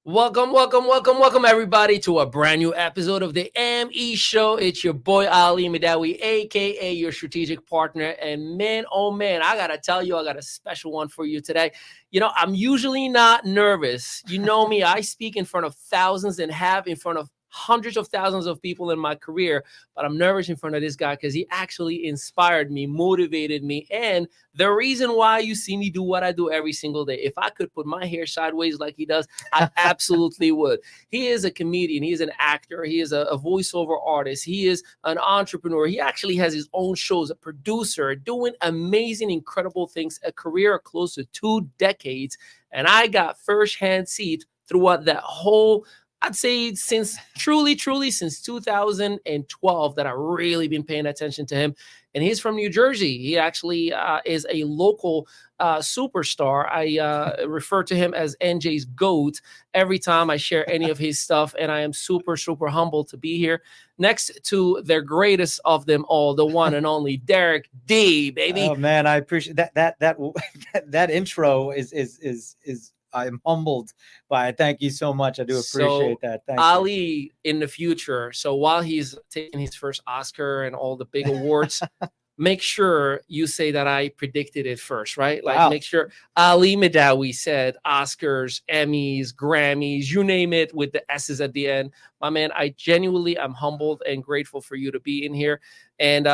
Welcome, everybody, to a brand new episode of the ME Show. It's your boy Ali Midawi, aka your strategic partner. And man, oh man, I gotta tell you, I got a special one for you today. I'm usually not nervous. You know me, I speak in front of thousands and have in front of hundreds of thousands of people in my career, but I'm nervous in front of this guy because he actually inspired me, motivated me, and the reason why you see me do what I do every single day. If I could put my hair sideways like he does, I absolutely would. He is a comedian. He is an actor. He is a voiceover artist. He is an entrepreneur. He actually has his own shows, a producer, doing amazing, incredible things, a career of close to 2 decades. And I got firsthand seat throughout that whole, I'd say since truly since 2012 that I've really been paying attention to him. And he's from New Jersey. He actually is a local superstar. I refer to him as NJ's GOAT every time I share any of his stuff. And I am super humbled to be here next to the greatest of them all, the one and only Derek D, baby. Oh man, I appreciate that intro is I'm humbled by it. Thank you so much. I do appreciate that. Thank Ali, you. In the future, so while he's taking his first Oscar and all the big awards, make sure you say that I predicted it first, right? Like, wow. Make sure Ali Midawi said Oscars, Emmys, Grammys, you name it, with the S's at the end. My man, I genuinely am humbled and grateful for you to be in here. And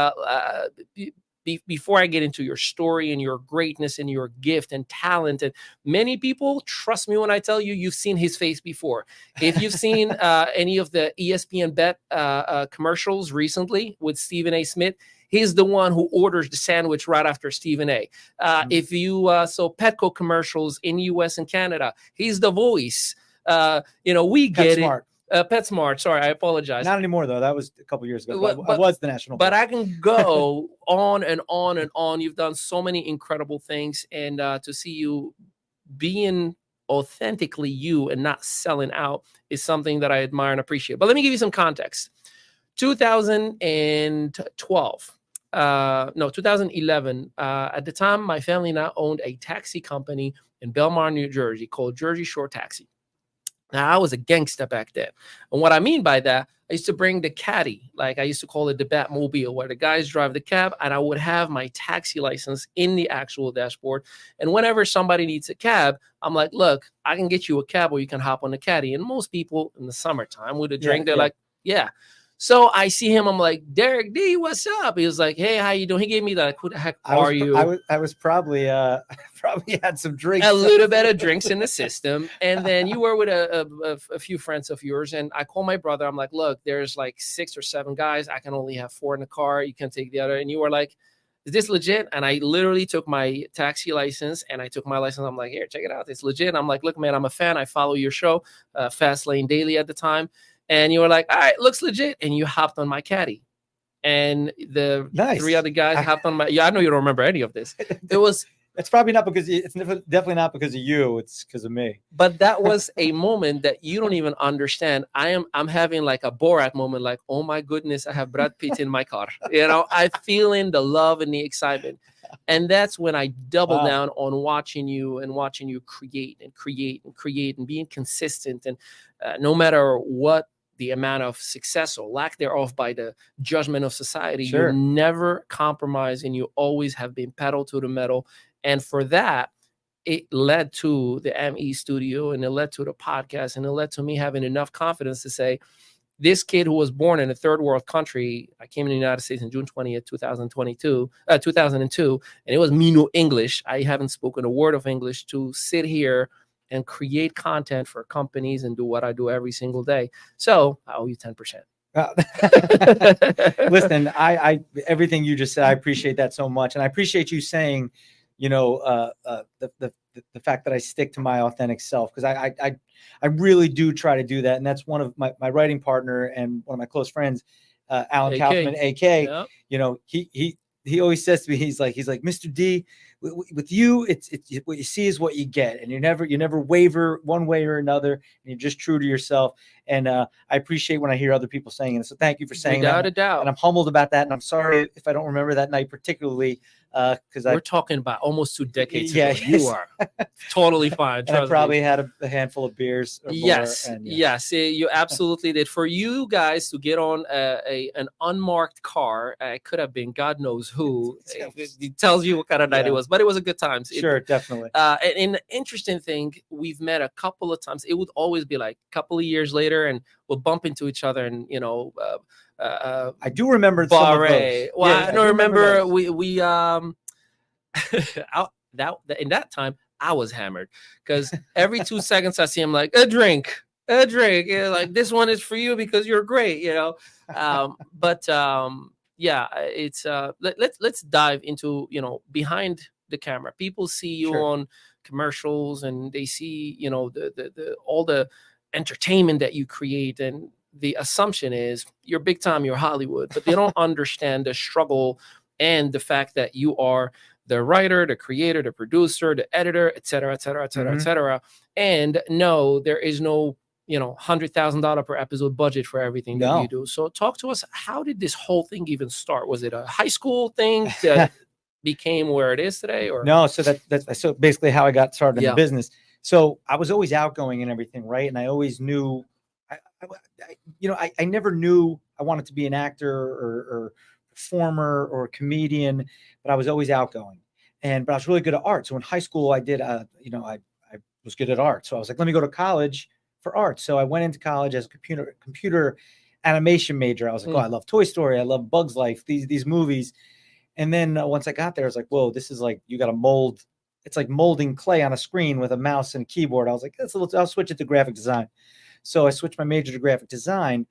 before I get into your story and your greatness and your gift and talent, and many people trust me when I tell you, you've seen his face before. If you've seen any of the ESPN Bet commercials recently with Stephen A. Smith, he's the one who orders the sandwich right after Stephen A. If you saw Petco commercials in US and Canada, he's the voice. We get it. PetSmart. Sorry, I apologize. Not anymore, though. That was a couple years ago. I was the national. But I can go on and on and on. You've done so many incredible things. And to see you being authentically you and not selling out is something that I admire and appreciate. But let me give you some context. 2011. At the time, my family and I owned a taxi company in Belmar, New Jersey called Jersey Shore Taxi. Now, I was a gangster back then. And what I mean by that, I used to bring the caddy, like I used to call it the Batmobile, where the guys drive the cab, and I would have my taxi license in the actual dashboard. And whenever somebody needs a cab, I'm like, look, I can get you a cab or you can hop on the caddy. And most people in the summertime with a drink, they're like, yeah. So I see him. I'm like, Derek D, what's up? He was like, hey, how you doing? He gave me that. Who the heck are you? I was probably had some drinks. A little bit of drinks in the system. And then you were with a few friends of yours. And I call my brother. I'm like, look, there's like 6 or 7 guys. I can only have 4 in the car. You can take the other. And you were like, is this legit? And I literally took my taxi license and I took my license. I'm like, here, check it out. It's legit. I'm like, look, man, I'm a fan. I follow your show, Fast Lane Daily at the time. And you were like, all right, looks legit. And you hopped on my caddy. And the 3 other guys hopped on my. Yeah, I know you don't remember any of this. It's probably not because it's definitely not because of you. It's because of me. But that was a moment that you don't even understand. I'm having like a Borat moment, like, oh my goodness, I have Brad Pitt in my car. I feeling the love and the excitement. And that's when I double down on watching you create and being consistent. And no matter what the amount of success or lack thereof by the judgment of society, you never compromise and you always have been pedal to the metal. And for that, it led to the ME studio and it led to the podcast and it led to me having enough confidence to say, this kid who was born in a third world country, I came to the United States on June 20th, 2002, and it was me no English. I haven't spoken a word of English to sit here and create content for companies and do what I do every single day. So I owe you 10%. Listen, I everything you just said, I appreciate that so much. And I appreciate you saying, the fact that I stick to my authentic self, because I really do try to do that. And that's one of my writing partner and one of my close friends, Alan Kaufman, AK, yep. He always says to me, he's like, Mr. D, with you, it's what you see is what you get. And you never waver one way or another. And you're just true to yourself. And I appreciate when I hear other people saying it. So thank you for saying that. Without a doubt. And I'm humbled about that. And I'm sorry if I don't remember that night particularly, because we're talking about almost 2 decades Yeah, ago. You are totally fine. and I probably had a handful of beers. Or Yes, more, and, yes, you absolutely did. For you guys to get on an unmarked car, it could have been God knows who. It tells you what kind of night it was, but it was a good time. Sure, definitely. And the interesting thing, we've met a couple of times. It would always be like a couple of years later, and we'll bump into each other, and I do remember some of those. Well, I don't remember we in that time I was hammered because every 2 seconds I see him like a drink. Yeah, like this one is for you because you're great, yeah, it's let's dive into behind the camera. People see you on commercials and they see the all the entertainment that you create, and the assumption is you're big time, you're Hollywood, but they don't understand the struggle and the fact that you are the writer, the creator, the producer, the editor, et cetera, et cetera, et cetera, et cetera. And no, there is no $100,000 per episode budget for everything that you do. So talk to us. How did this whole thing even start? Was it a high school thing that became where it is today? Or no? So that's so basically how I got started in the business. So I was always outgoing and everything, right? And I always knew, I never knew I wanted to be an actor or performer or a comedian, but I was always outgoing. But I was really good at art. So in high school, I did, I was good at art. So I was like, let me go to college for art. So I went into college as a computer animation major. I was like, oh, I love Toy Story. I love Bug's Life, these movies. And then once I got there, I was like, whoa, this is like, you got to mold. It's like molding clay on a screen with a mouse and a keyboard. I was like, I'll switch it to graphic design. So I switched my major to graphic design.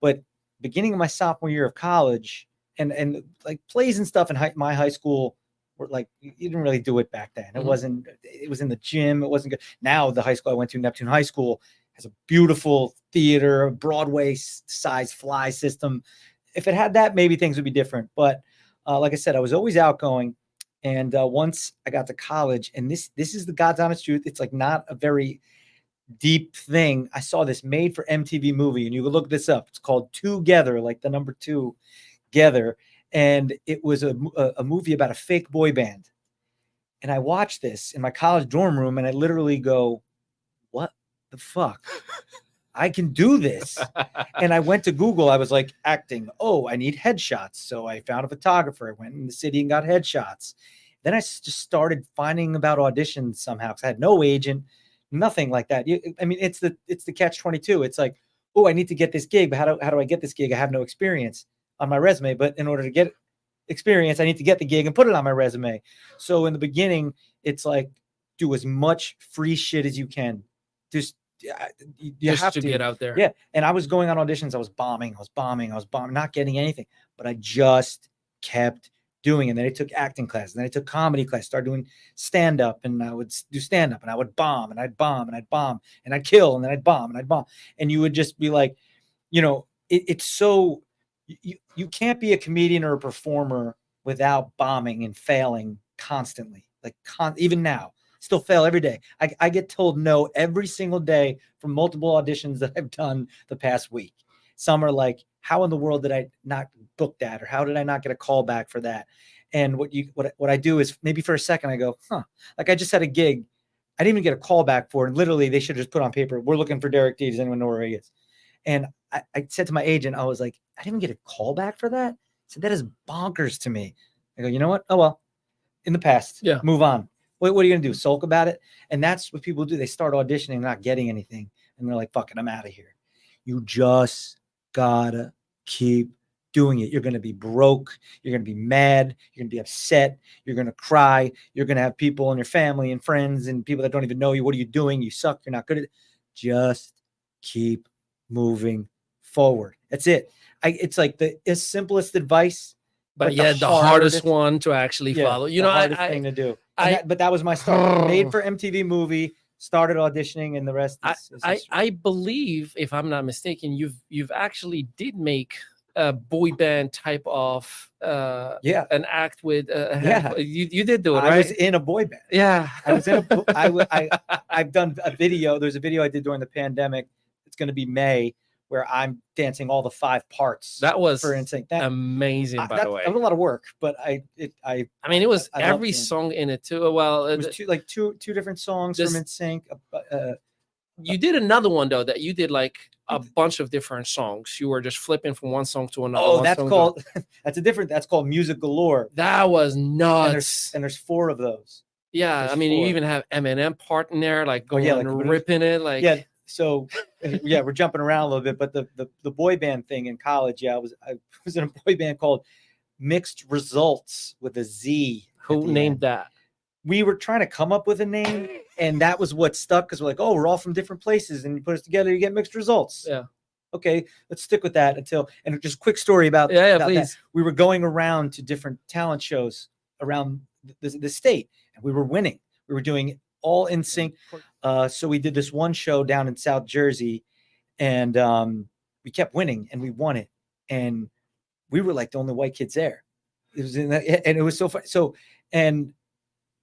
But beginning of my sophomore year of college, and like plays and stuff in my high school were like, you didn't really do it back then. It was in the gym. It wasn't good. Now the high school I went to, Neptune High School, has a beautiful theater, a Broadway size fly system. If it had that, maybe things would be different. But like I said, I was always outgoing. And once I got to college, and this is the God's honest truth, it's like not a very deep thing. I saw this made for MTV movie, and you can look this up. It's called Together, like the number 2 together. And it was a movie about a fake boy band. And I watched this in my college dorm room, and I literally go, what the fuck? I can do this. And I went to Google. I was like, acting. Oh, I need headshots. So I found a photographer. I went in the city and got headshots. Then I just started finding about auditions somehow, because I had no agent, nothing like that. It's the catch-22. It's like, oh, I need to get this gig, but how do I get this gig? I have no experience on my resume, but in order to get experience, I need to get the gig and put it on my resume. So in the beginning, it's like, do as much free shit as you can. Just have to get out there. Yeah. And I was going on auditions. I was bombing, not getting anything, but I just kept doing it. And then I took acting class, and then I took comedy class, started doing stand-up, and I would do stand-up, and I would bomb, and I'd bomb, and I'd bomb, and I'd kill, and then I'd bomb, and I'd bomb. And you would just be like, it's so, you can't be a comedian or a performer without bombing and failing constantly. Like even now, still fail every day. I get told no every single day from multiple auditions that I've done the past week. Some are like, how in the world did I not book that? Or how did I not get a call back for that? And what I do is, maybe for a second I go, like I just had a gig. I didn't even get a call back for it. And literally they should just put on paper, we're looking for Derek D. Does anyone know where he is? And I said to my agent, I was like, I didn't even get a call back for that. I said, that is bonkers to me. I go, you know what? Oh, well, in the past, move on. What are you going to do? Sulk about it? And that's what people do. They start auditioning, not getting anything. And they're like, fuck it, I'm out of here. You just gotta keep doing it. You're going to be broke. You're going to be mad. You're going to be upset. You're going to cry. You're going to have people in your family and friends and people that don't even know you. What are you doing? You suck. You're not good at it. Just keep moving forward. That's it. It's like the simplest advice, but the hardest one to actually follow. The hardest thing to do. But that was my start. Made for MTV movie. Started auditioning, and the rest. I believe, if I'm not mistaken, you've actually did make a boy band type of an act with you did do it, right? I was in a boy band. Yeah, I was in I've done a video. There's a video I did during the pandemic. It's going to be May. where I'm dancing all the 5 parts. That was for NSYNC. amazing, by the way. That was a lot of work, but I mean, it was I every loved it. song in it too. Well, It was two different songs from NSYNC. You did another one though that you did like a bunch of different songs. You were just flipping from one song to another. Oh, that's called that's called Music Galore. That was nuts. And there's 4 of those. Yeah, There's I mean, 4. you even have Eminem part in there, like going like ripping it, like yeah. So yeah, we're jumping around a little bit, but the boy band thing in college, I was in a boy band called Mixed Results with a Z. Who named that? We were trying to come up with a name, and that was what stuck, because we're like, oh, we're all from different places, and you put us together, you get mixed results. Yeah. Okay, let's stick with that and just a quick story about please. That. We were going around to different talent shows around the state, and we were winning. We were doing all in sync. So we did this one show down in South Jersey, and we kept winning, and we won it, and we were like the only white kids there. It was and it was so fun. So and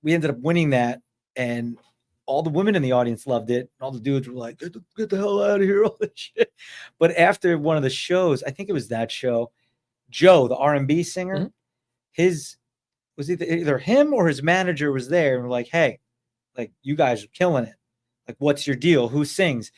we ended up winning that, and all the women in the audience loved it. All the dudes were like, get the hell out of here, all that shit. But after one of the shows, I think it was that show, Joe, the R&B singer, was either him or his manager was there, and we're like, hey, like, you guys are killing it. Like, what's your deal? Who sings?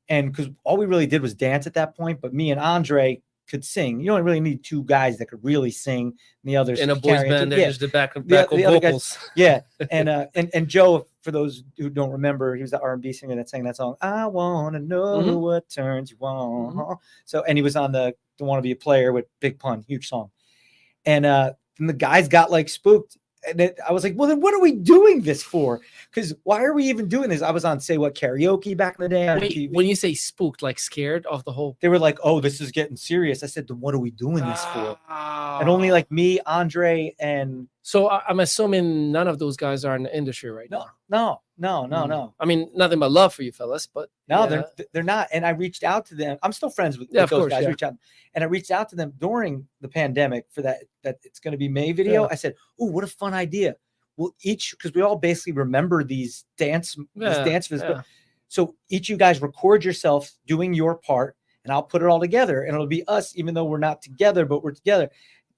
And because all we really did was dance at that point, but me and Andre could sing. You don't really need 2 guys that could really sing. And the others in a boys band, they're just the back vocals. Guys, yeah, and Joe, for those who don't remember, he was the R&B singer that sang that song. I want to know what turns you on. So, and he was on the Don't Want to Be a Player with Big Pun, huge song. And the guys got like spooked. And I was like, well, then what are we doing this for? Because why are we even doing this? I was on Say What Karaoke back in the day. Wait, when you say spooked, like scared of the whole... They were like, oh, this is getting serious. I said, then what are we doing this for? And only like me, Andre, and... So I'm assuming none of those guys are in the industry right now. No. I mean, nothing but love for you fellas, but... No, they're not. And I reached out to them. I'm still friends with those guys. I reached out to them during the pandemic for that it's going to be May video. I said, oh, what a fun idea. Well, because we all basically remember these dance videos. So each of you guys record yourself doing your part, and I'll put it all together, and it'll be us, even though we're not together, but we're together.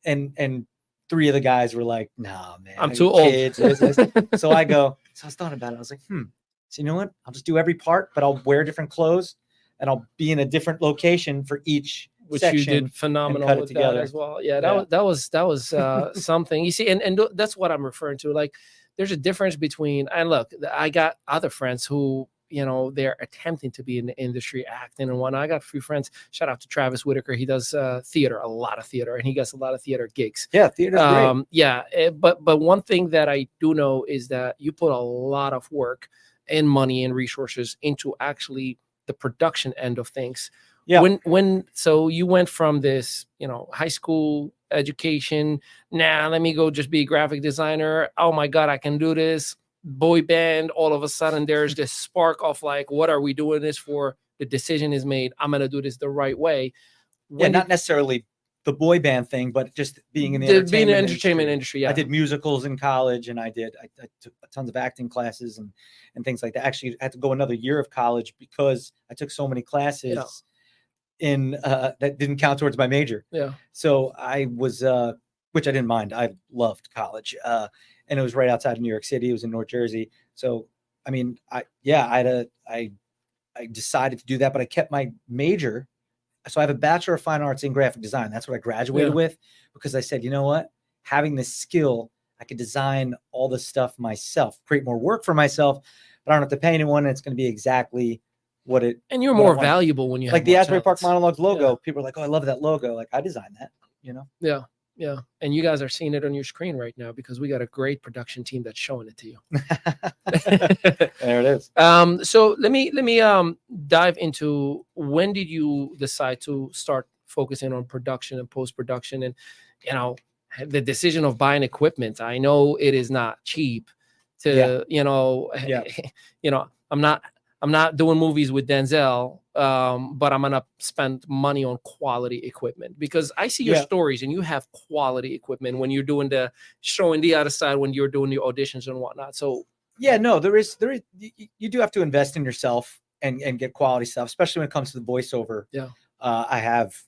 And 3 of the guys were like, nah, man, I'm too old. So I was thinking about it. I was like, so you know what? I'll just do every part, but I'll wear different clothes, and I'll be in a different location for each which section. You did phenomenal with that as well. Yeah, that was something. You see, and that's what I'm referring to. Like, there's a difference between, and look, I got other friends who, you know, they're attempting to be in the industry, acting and whatnot. I got a few friends. Shout out to Travis Whitaker. He does theater, a lot of theater, and he gets a lot of theater gigs. Yeah, theater's great. Yeah, but one thing that I do know is that you put a lot of work and money and resources into actually the production end of things. Yeah. So you went from this, you know, high school education. Nah, let me go just be a graphic designer. Oh my God, I can do this. Boy band. All of a sudden, there's this spark of like, what are we doing this for? The decision is made. I'm gonna do this the right way. Not necessarily the boy band thing, but just being in the entertainment industry. Yeah, I did musicals in college, and I took tons of acting classes and things like that. Actually, I had to go another year of college because I took so many classes. Yeah. That didn't count towards my major. Yeah. So I was, which I didn't mind. I loved college. And it was right outside of New York City. It was in North Jersey. So, I mean, I decided to do that, but I kept my major. So I have a Bachelor of Fine Arts in graphic design. That's what I graduated with, because I said, you know what, having this skill, I could design all this stuff myself, create more work for myself, but I don't have to pay anyone. And it's going to be exactly what it, and you're more valuable when you like the Asbury Park Monologues logo. Yeah. People are like, oh, I love that logo. Like, I designed that, you know? Yeah. Yeah. And you guys are seeing it on your screen right now because we got a great production team that's showing it to you. There it is. So let me dive into, when did you decide to start focusing on production and post-production, and, you know, the decision of buying equipment? I know it is not cheap to, you know, I'm not doing movies with Denzel, but I'm going to spend money on quality equipment, because I see your stories and you have quality equipment when you're doing the showing the other side, when you're doing the auditions and whatnot. So, yeah, no, there is, you do have to invest in yourself and get quality stuff, especially when it comes to the voiceover. Yeah. I have,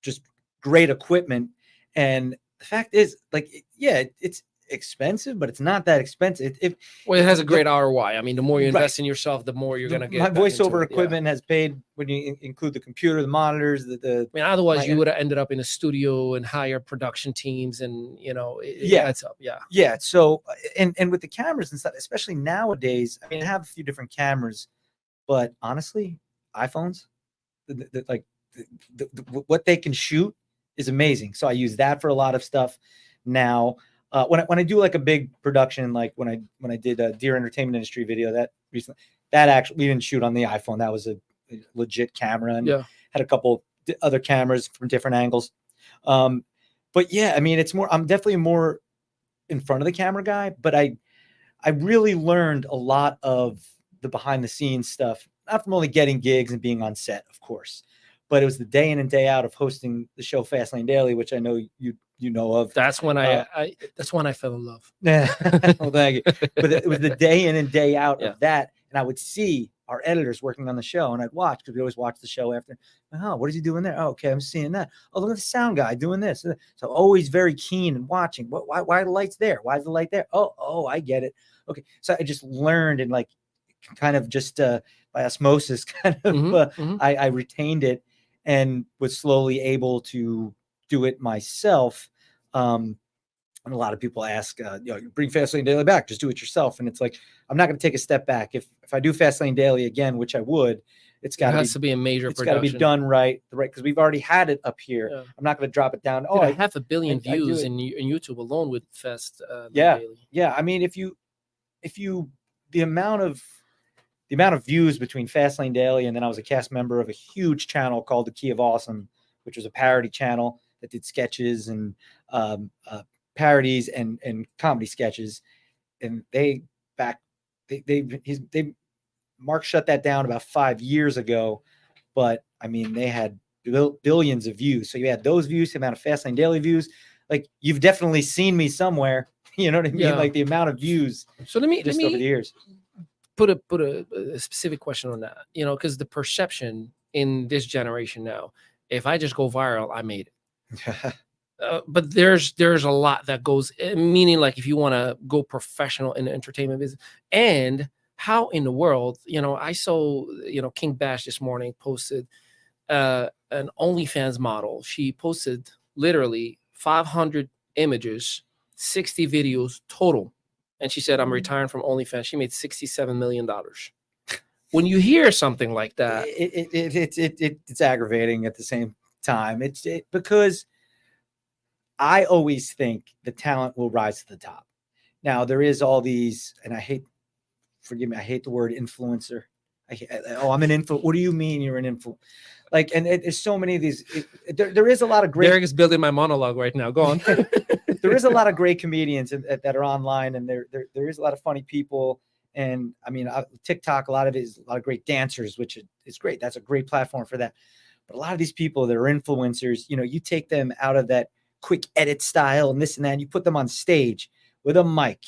just great equipment. And the fact is, like, yeah, it's expensive, but it's not that expensive. Well, it has a great ROI. I mean, the more you invest Right. in yourself, the more you're going to get. My back voiceover into it. equipment has paid when you include the computer, the monitors, I mean, otherwise you would have ended up in a studio and hire production teams, and it adds up. Yeah. So, and with the cameras and stuff, especially nowadays, I mean, I have a few different cameras, but honestly, iPhones, what they can shoot is amazing. So I use that for a lot of stuff now. When I do like a big production, like when I did a Dear Entertainment Industry video that recently, that actually we didn't shoot on the iPhone. That was a legit camera, and had a couple other cameras from different angles. But yeah, I mean, I'm definitely more in front of the camera guy, but I really learned a lot of the behind the scenes stuff, not from only getting gigs and being on set, of course, but it was the day in and day out of hosting the show Fastlane Daily, which I know you know of. That's when that's when I fell in love. Yeah. Well, thank you. But it was the day in and day out of that. And I would see our editors working on the show, and I'd watch, because we always watch the show after. Oh, what is he doing there? Oh, okay, I'm seeing that. Oh, look at the sound guy doing this. So always very keen and watching. Why are the lights there? Why is the light there? Oh, I get it. Okay. So I just learned, and like kind of just by osmosis, kind of I retained it and was slowly able to do it myself. And a lot of people ask, bring Fastlane Daily back, just do it yourself. And it's like, I'm not going to take a step back. If I do Fastlane Daily again, which I would, it has to be a major production. It's got to be done right, because we've already had it up here. Yeah. I'm not going to drop it down. I have 500 million views in YouTube alone with Fest. Daily. Yeah. I mean, if you the amount of views between Fastlane Daily, and then I was a cast member of a huge channel called The Key of Awesome, which was a parody channel that did sketches and parodies and comedy sketches. And Mark shut that down about 5 years ago, but I mean, they had billions of views. So you had those views, the amount of Fastlane Daily views. Like, you've definitely seen me somewhere. You know what I mean? Yeah. Like the amount of views. So let me over the years put a specific question on that. Because the perception in this generation now, if I just go viral, I made it. But there's a lot that goes, meaning, like, if you want to go professional in the entertainment business, and how in the world, I saw, King Bash this morning posted an OnlyFans model. She posted literally 500 images, 60 videos total. And she said, I'm retiring from OnlyFans. She made $67 million. When you hear something like that, it's aggravating at the same time. It's because I always think the talent will rise to the top. Now, there is all these, and I hate the word influencer. I'm an influ. What do you mean you're an influ? Like, and there's so many of these. There is a lot of great. Derek is building my monologue right now. Go on. There is a lot of great comedians that are online, and there is a lot of funny people. And I mean, TikTok, a lot of it is a lot of great dancers, which is great. That's a great platform for that. But a lot of these people that are influencers, you take them out of that quick edit style and this and that, and you put them on stage with a mic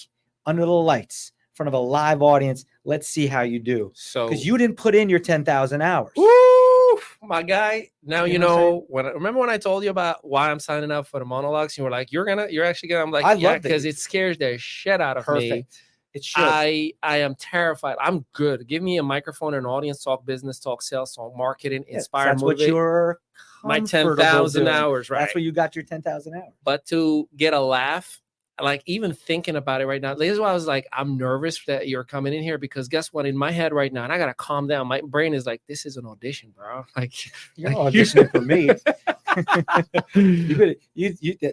under the lights in front of a live audience. Let's see how you do. So, because you didn't put in your 10,000 hours. Woo, my guy. Now remember when I told you about why I'm signing up for the monologues? You were like, you're actually gonna. I'm like, yeah, because it scares the shit out of me. It should. I am terrified. I'm good. Give me a microphone and an audience, talk business, talk sales, talk marketing, inspire, that's motivate. What you're my 10,000 hours, right? That's where you got your 10,000 hours. But to get a laugh, like, even thinking about it right now, this is why I was like, I'm nervous that you're coming in here, because guess what? In my head right now, and I gotta calm down. My brain is like, this is an audition, bro. Like, you're auditioning for me.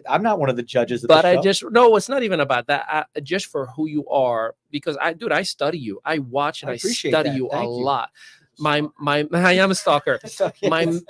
I'm not one of the judges of the show. No, it's not even about that. Just for who you are, because I study you. I watch and I study you a lot. I am a stalker.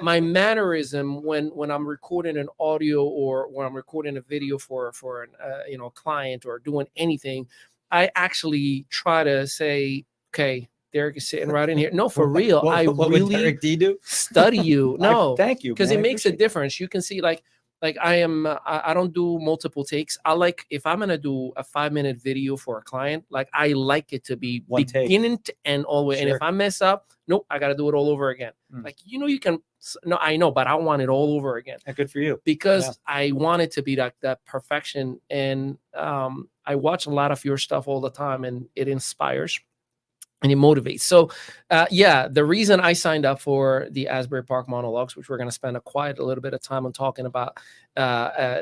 my mannerism when I'm recording an audio or when I'm recording a video for an client or doing anything, I actually try to say, okay, Derek is sitting right in here. No, for real. What really Derek D do? Study you. No, thank you. Because it makes a difference. You can see, like Like I don't do multiple takes. I like, if I'm gonna do a 5-minute video for a client, like I like it to be One take. beginning to end all the way. And Sure. if I mess up, nope, I got to do it all over again. Like, you can, no, I know, but I want it all over again. Good for you. Because I want it to be that perfection. And I watch a lot of your stuff all the time, and it inspires and it motivates. So the reason I signed up for the Asbury Park Monologues, which we're going to spend a little bit of time on talking about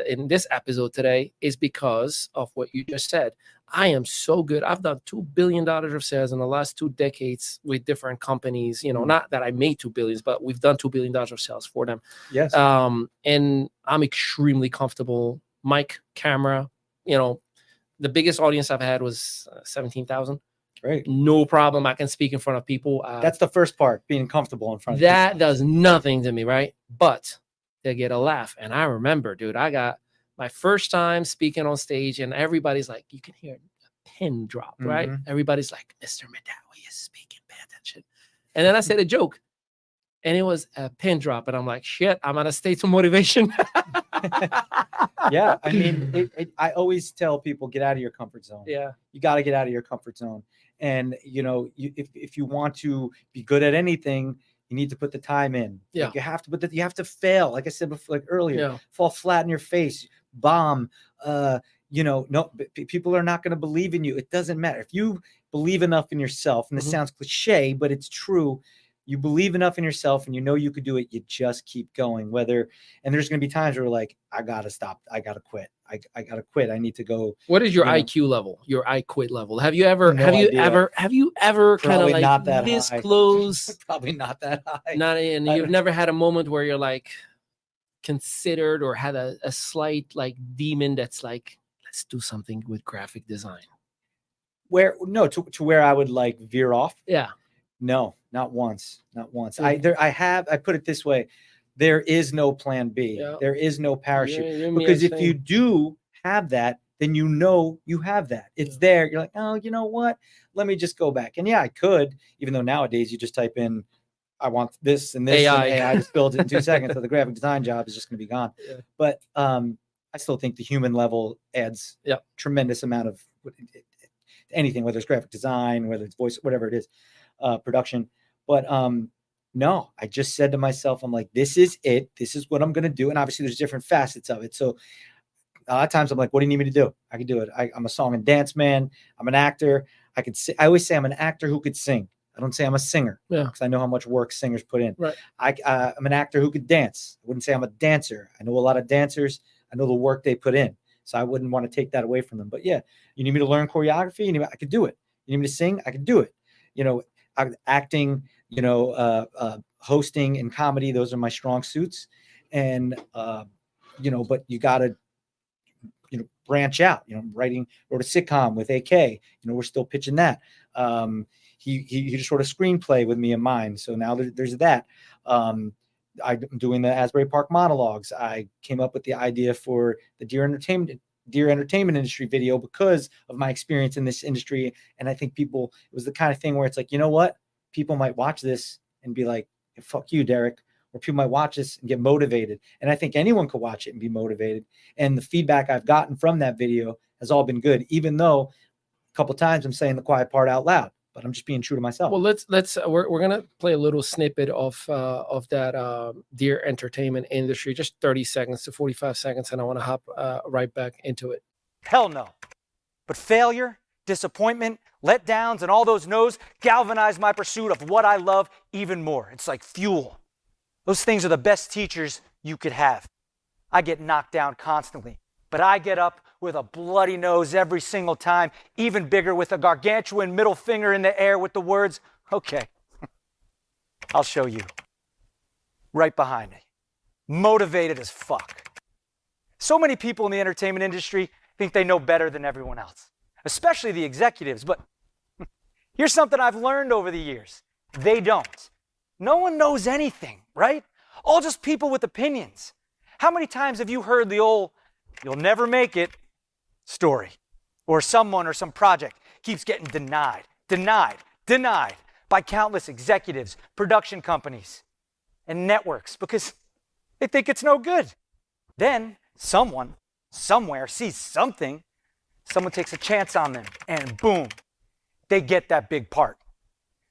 in this episode today, is because of what you just said. I am so good. I've done $2 billion of sales in the last 2 decades with different companies. Not that I made $2 billion, but we've done $2 billion of sales for them. Yes. And I'm extremely comfortable. Mic, camera, the biggest audience I've had was 17,000. Great. No problem. I can speak in front of people. That's the first part, being comfortable in front of that people. Does nothing to me, right? But they get a laugh. And I remember, dude, I got my first time speaking on stage, and everybody's like, you can hear a pin drop, right? Everybody's like, Mr. Medawi is speaking, pay attention. And then I said a joke, and it was a pin drop. And I'm like, shit, I'm out of state of motivation. Yeah. I mean, I always tell people, get out of your comfort zone. Yeah. You got to get out of your comfort zone. And, if you want to be good at anything, you need to put the time in. Yeah. Like you have to, you have to fail. Like I said before, like earlier, fall flat in your face, bomb. No, people are not going to believe in you. It doesn't matter. If you believe enough in yourself, and this sounds cliche, but it's true. You believe enough in yourself and you could do it. You just keep going. And there's going to be times where like, I got to stop. I got to quit. I got to quit. I need to go. What is your IQ level? Your I quit level? Have you ever kind of like this high. Close? Probably not that high. And you've never had a moment where you're like considered or had a slight like demon that's like, let's do something with graphic design. To where I would like veer off. Yeah. No, not once. I put it this way. There is no plan B. Yeah. There is no parachute. Because if you do have that, then you have that. It's there. You're like, oh, you know what? Let me just go back. And I could, even though nowadays you just type in, I want this and this, AI, and AI just builds it in 2 seconds. So the graphic design job is just going to be gone. Yeah. But I still think the human level adds tremendous amount of anything, whether it's graphic design, whether it's voice, whatever it is. Production. But no, I just said to myself, I'm like, this is it. This is what I'm going to do. And obviously there's different facets of it. So a lot of times I'm like, what do you need me to do? I can do it. I'm a song and dance man. I'm an actor. I always say I'm an actor who could sing. I don't say I'm a singer because I know how much work singers put in. Right. I'm an actor who could dance. I wouldn't say I'm a dancer. I know a lot of dancers. I know the work they put in. So I wouldn't want to take that away from them. But yeah, you need me to learn choreography? I could do it. You need me to sing? I could do it. Acting, hosting and comedy, those are my strong suits. And, but you got to, branch out, wrote a sitcom with AK, we're still pitching that. He just wrote a screenplay with me in mind. So now there's that. I'm doing the Asbury Park Monologues. I came up with the idea for the Dear Entertainment industry video because of my experience in this industry. And I think it was the kind of thing where it's like, you know what? People might watch this and be like, fuck you, Derek. Or people might watch this and get motivated. And I think anyone could watch it and be motivated. And the feedback I've gotten from that video has all been good, even though a couple times I'm saying the quiet part out loud, but I'm just being true to myself. Well, we're going to play a little snippet of that Dear Entertainment Industry, just 30 seconds to 45 seconds. And I want to hop right back into it. Hell no. But failure, disappointment, letdowns, and all those no's galvanize my pursuit of what I love even more. It's like fuel. Those things are the best teachers you could have. I get knocked down constantly, but I get up with a bloody nose every single time, even bigger with a gargantuan middle finger in the air with the words, okay, I'll show you. Right behind me. Motivated as fuck. So many people in the entertainment industry think they know better than everyone else, especially the executives. But here's something I've learned over the years. They don't. No one knows anything, right? All just people with opinions. How many times have you heard the old, you'll never make it story? Or someone or some project keeps getting denied by countless executives, production companies, and networks because they think it's no good. Then someone, somewhere sees something, someone takes a chance on them, and boom, they get that big part.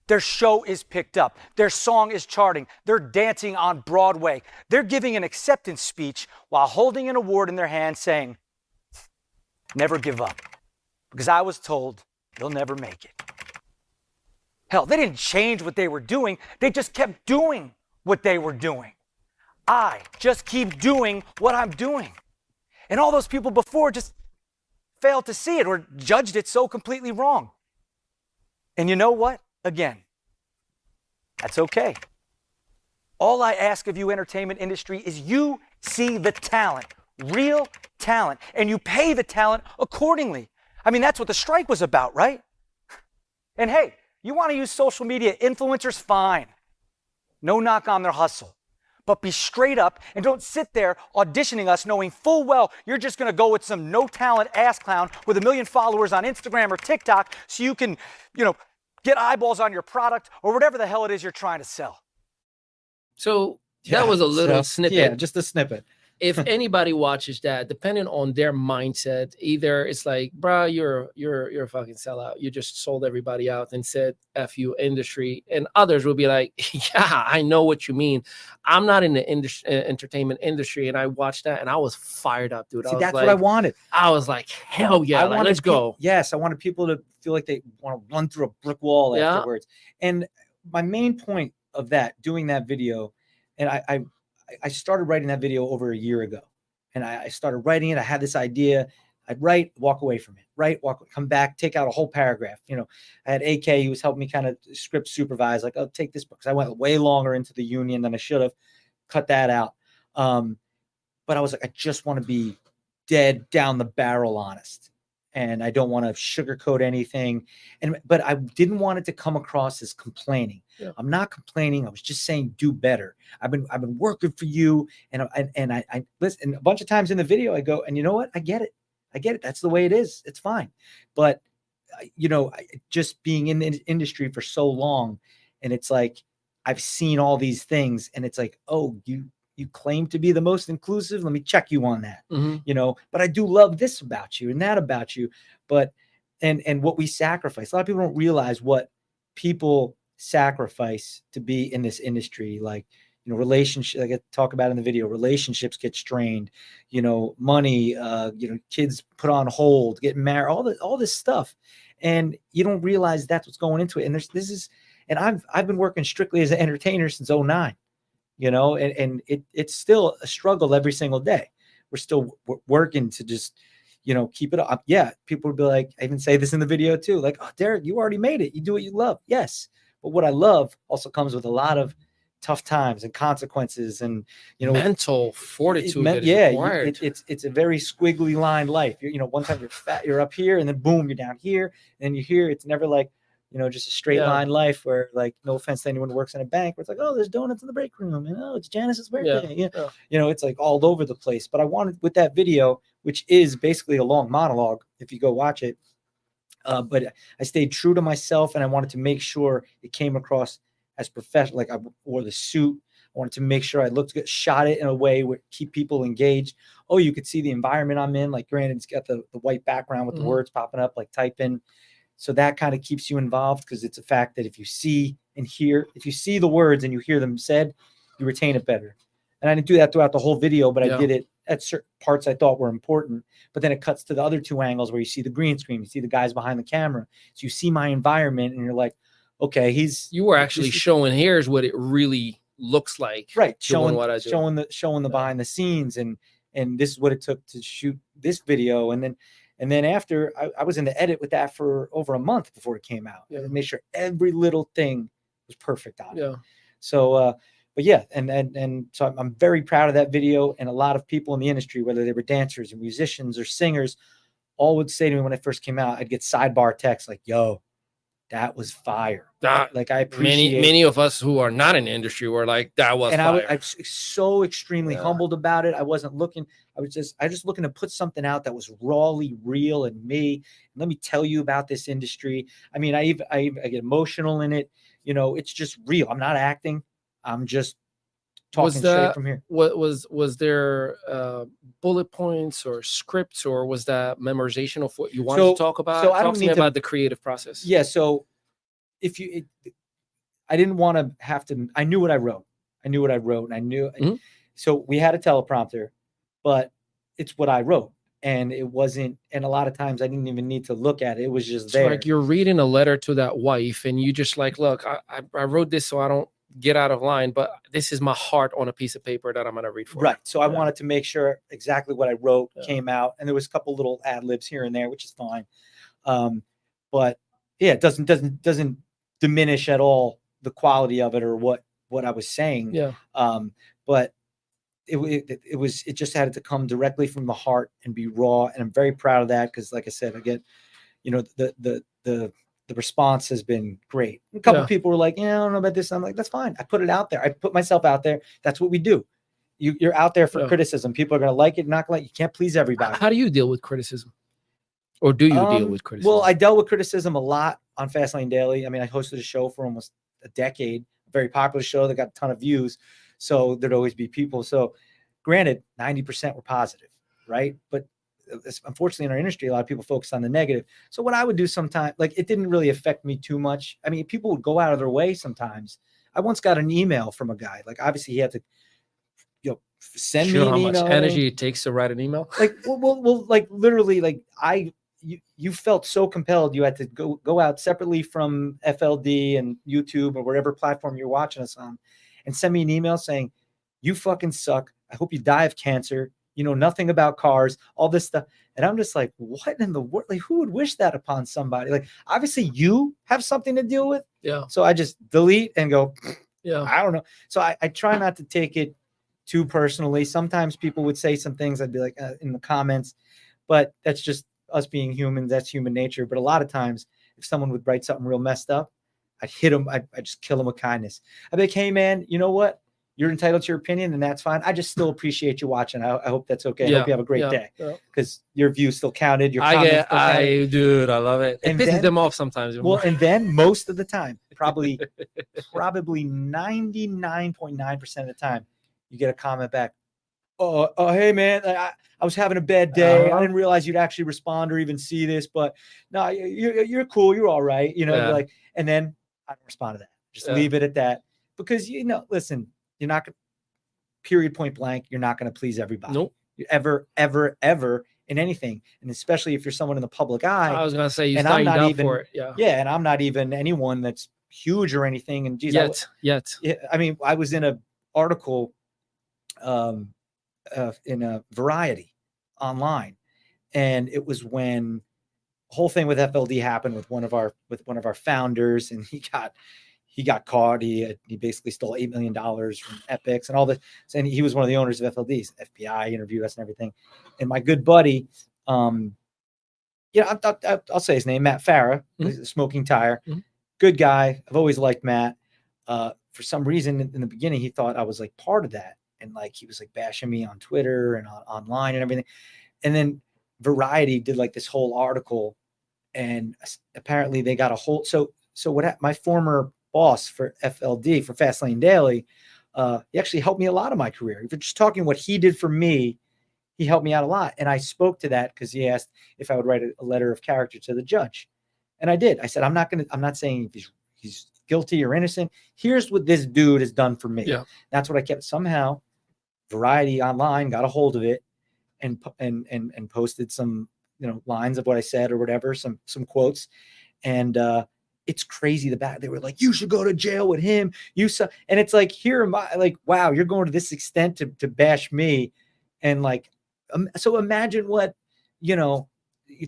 Their show is picked up. Their song is charting. They're dancing on Broadway. They're giving an acceptance speech while holding an award in their hand saying, never give up, because I was told you'll never make it. Hell, they didn't change what they were doing. They just kept doing what they were doing. I just keep doing what I'm doing. And all those people before just failed to see it or judged it so completely wrong. And you know what? Again, that's okay. All I ask of you, entertainment industry, is you see the talent, real talent, and you pay the talent accordingly. I mean, that's what the strike was about, right? And hey, you want to use social media influencers? Fine. No knock on their hustle. But be straight up and don't sit there auditioning us knowing full well you're just going to go with some no talent ass clown with 1 million followers on Instagram or TikTok so you can, get eyeballs on your product or whatever the hell it is you're trying to sell. So that was a little snippet. Yeah, just a snippet. If anybody watches that, depending on their mindset, either it's like, bro, you're a fucking sellout. You just sold everybody out and said F you industry. And others will be like, yeah, I know what you mean. I'm not in the entertainment industry. And I watched that and I was fired up, dude. See, that's what I wanted. I was like, hell yeah, let's go. Yes, I wanted people to feel like they want to run through a brick wall afterwards. And my main point of doing that video, and I started writing that video over a year ago, and I started writing it. I had this idea. I'd write, walk away from it, come back, take out a whole paragraph. I had AK, he was helping me kind of script supervise, like, oh, take this book. Because I went way longer into the union than I should have. Cut that out. But I was like, I just want to be dead down the barrel honest. And I don't want to sugarcoat anything. But I didn't want it to come across as complaining. Yeah. I'm not complaining. I was just saying, do better. I've been working for you. And I listen. And a bunch of times in the video, I go, and you know what? I get it. That's the way it is. It's fine. But, just being in the industry for so long, and it's like, I've seen all these things, and it's like, oh, you claim to be the most inclusive. Let me check you on that, but I do love this about you and that about you. But, and what we sacrifice, a lot of people don't realize what people sacrifice to be in this industry. Like, relationship, like I talk about in the video, relationships get strained, money, kids put on hold, getting married, all this stuff. And you don't realize that's what's going into it. And I've been working strictly as an entertainer since 2009. And it's still a struggle every single day. We're still working to just, keep it up. Yeah. People would be like, I even say this in the video too, like, oh, Derek, you already made it. You do what you love. Yes. But what I love also comes with a lot of tough times and consequences and, mental fortitude. It's a very squiggly line life. One time you're fat, you're up here, and then boom, you're down here, and you're here. It's never like, just a straight line life where, like, no offense to anyone who works in a bank, where it's like, oh, there's donuts in the break room, and oh, it's Janice's birthday. Yeah. It's like all over the place. But I wanted, with that video, which is basically a long monologue, if you go watch it, but I stayed true to myself, and I wanted to make sure it came across as professional. Like, I wore the suit. I wanted to make sure I looked good, shot it in a way where keep people engaged. Oh, you could see the environment I'm in. Like, granted, it's got the white background with the words popping up, like typing. So that kind of keeps you involved, because it's a fact that if you see the words and you hear them said, you retain it better. And I didn't do that throughout the whole video, but I did it at certain parts I thought were important. But then it cuts to the other two angles where you see the green screen, you see the guys behind the camera. So you see my environment, and you're like, okay, you were actually showing, here's what it really looks like. Right. Showing the behind the scenes, and this is what it took to shoot this video. And then after, I was in the edit with that for over a month before it came out. And made sure every little thing was perfect on it. So, but yeah, and so I'm very proud of that video. And a lot of people in the industry, whether they were dancers or musicians or singers, all would say to me when I first came out, I'd get sidebar texts like, yo, that was fire. Like, I appreciate many of us who are not in the industry were like, that was fire. I was so extremely humbled about it. I wasn't looking, I was just looking to put something out that was rawly real and me. And let me tell you about this industry. I mean, I get emotional in it. It's just real. I'm not acting. I'm just talking straight from here. What was there bullet points or scripts, or was that memorization of what you wanted to talk about? So I don't Talk to me need to, about the creative process. Yeah. So I didn't want to have to. I knew what I wrote. And I knew. Mhm. So we had a teleprompter, but it's what I wrote, and it wasn't. And a lot of times I didn't even need to look at it. It was just It's there. like you're reading a letter to that wife, and you just like, look, I wrote this so I don't get out of line, but this is my heart on a piece of paper that I'm gonna read for. Right. So I wanted to make sure exactly what I wrote Yeah. came out, and there was a couple little ad libs here and there, which is fine. But yeah, it doesn't diminish at all the quality of it or what I was saying. Yeah. But it just had to come directly from the heart and be raw, and I'm very proud of that because, like I said, I get, the response has been great. A couple people were like, I don't know about this. I'm like, that's fine. I put it out there. I put myself out there. That's what we do. You're out there for criticism. People are going to like it, not like. You can't please everybody. How do you deal with criticism? Or do you deal with criticism? Well, I dealt with criticism a lot on Fastlane Daily. I mean, I hosted a show for almost a decade, a very popular show that got a ton of views. So there'd always be people. So granted, 90% were positive, right? But unfortunately, in our industry, a lot of people focus on the negative. So what I would do sometimes, like, it didn't really affect me too much. I mean, people would go out of their way sometimes. I once got an email from a guy. Like, obviously, he had to, send me an email. How much energy it takes to write an email? Like, well, like literally, like you felt so compelled. You had to go out separately from FLD and YouTube or whatever platform you're watching us on, and send me an email saying, "You fucking suck. I hope you die of cancer. You know nothing about cars, all this stuff." And I'm just like, what in the world? Like, who would wish that upon somebody? Like, obviously you have something to deal with. Yeah. So I just delete and go, yeah, I don't know. So I try not to take it too personally. Sometimes people would say some things I'd be like in the comments, but that's just us being humans. That's human nature. But a lot of times if someone would write something real messed up, I'd hit them. I just kill them with kindness. I'd be like, hey man, you know what? You're entitled to your opinion, and that's fine. I just still appreciate you watching. I hope that's okay. I hope you have a great day, because your view still counted. Your comments still counted. Dude, I love it. It pisses them off sometimes. Well, and then most of the time, probably 99.9% of the time, you get a comment back. Oh, hey man, I was having a bad day. I didn't realize you'd actually respond or even see this, but no, you're cool. You're all right. Like, and then I don't respond to that. Just leave it at that, because listen. You're not going to, period, point blank, you're not going to please everybody. Nope. Ever in anything. And especially if you're someone in the public eye. I was going to say, I'm not even for it. Yeah. Yeah. And I'm not even anyone that's huge or anything. And geez, yet. I mean, I was in an article in a Variety online. And it was when the whole thing with FLD happened with one of our founders, and he got caught. He basically stole $8 million from Epics and all this. And he was one of the owners of FLDs. FBI interviewed us and everything. And my good buddy, I'll say his name, Matt Farah, Smoking Tire. Mm-hmm. Good guy. I've always liked Matt. For some reason in the beginning, he thought I was like part of that. And like, he was like bashing me on Twitter and online and everything. And then Variety did like this whole article, and apparently they got a whole, so what my former boss for FLD, for Fastlane Daily, he actually helped me a lot in my career. If you're just talking what he did for me, he helped me out a lot. And I spoke to that because he asked if I would write a letter of character to the judge. And I did. I said, I'm not saying he's guilty or innocent. Here's what this dude has done for me. Yeah. That's what I kept. Somehow Variety online got a hold of it and posted some, lines of what I said or whatever, some quotes. And, it's crazy. They were like, you should go to jail with him. And it's like, here am I, like, wow, you're going to this extent to bash me. And like, so imagine what,